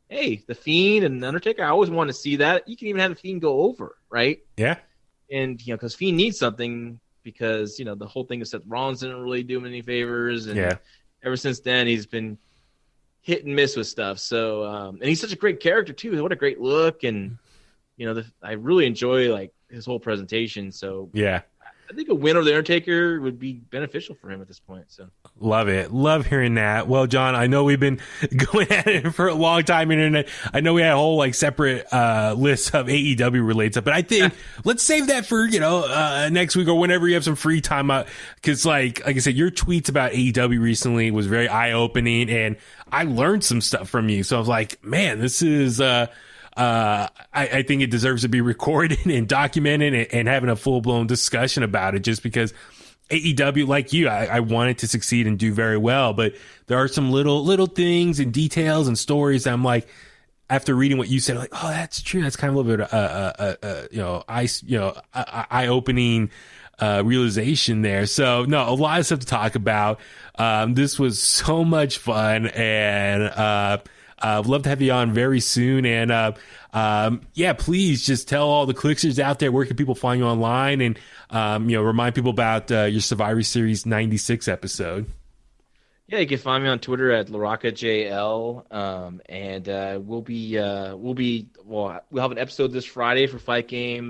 hey, The Fiend and The Undertaker, I always want to see that. You can even have The Fiend go over, right? Yeah. And, because Fiend needs something because, the whole thing is that Rollins didn't really do him any favors. And ever since then, he's been hit and miss with stuff. So, and he's such a great character, too. What a great look. And, I really enjoy, like, his whole presentation. So, I think a win over The Undertaker would be beneficial for him at this point. So love it. Love hearing that. Well, John, I know we've been going at it for a long time. Internet. I know we had a whole separate list of AEW related stuff, but I think let's save that for next week or whenever you have some free time. Because like I said, your tweets about AEW recently was very eye opening, and I learned some stuff from you. So I was like, man, this is. I think it deserves to be recorded and documented and having a full blown discussion about it, just because AEW, like you, I want it to succeed and do very well, but there are some little things and details and stories that I'm like, after reading what you said, like, oh, that's true. That's kind of a little bit eye opening realization there. So no, a lot of stuff to talk about. This was so much fun, and I'd love to have you on very soon. And please just tell all the Kliqsters out there, where can people find you online, and remind people about your Survivor Series 96 episode. Yeah, you can find me on Twitter at LaRocca JL, and we'll have an episode this Friday for Fight Game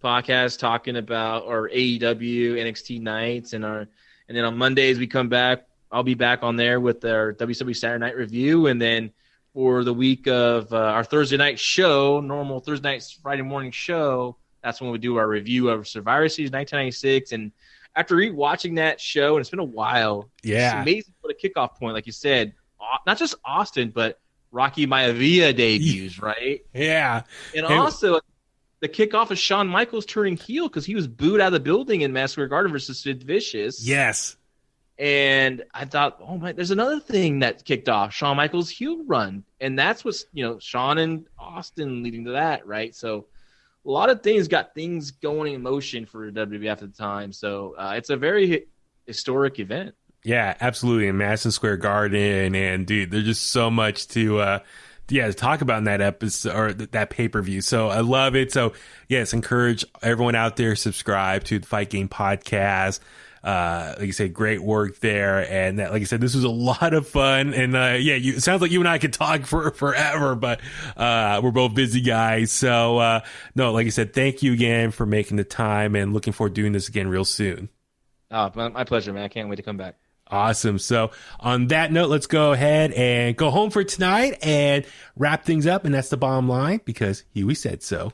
podcast talking about our AEW NXT nights, and then on Mondays we come back. I'll be back on there with our WWE Saturday Night Review, and then for the week of our Thursday night show, normal Thursday night, Friday morning show, that's when we do our review of Survivor Series 1996. And after watching that show, and it's been a while, it's amazing what a kickoff point, like you said, not just Austin, but Rocky Maivia debuts, right? Yeah. And also the kickoff of Shawn Michaels turning heel because he was booed out of the building in Madison Square Garden versus Sid Vicious. Yes. And I thought, oh my, there's another thing that kicked off Shawn Michaels' heel run. And that's what's, Shawn and Austin leading to that, right? So a lot of things got things going in motion for WWE at the time. So it's a very historic event. Yeah, absolutely. In Madison Square Garden. And dude, there's just so much to talk about in that episode or that pay-per-view. So I love it. So yes, encourage everyone out there, subscribe to the Fight Game podcast. Like you said, great work there. And that, like I said, this was a lot of fun. And it sounds like you and I could talk for forever, but we're both busy guys. So no, like I said, thank you again for making the time, and looking forward to doing this again real soon. Oh, my pleasure, man. I can't wait to come back. Awesome. So on that note, let's go ahead and go home for tonight and wrap things up. And that's the bottom line because Huey said so.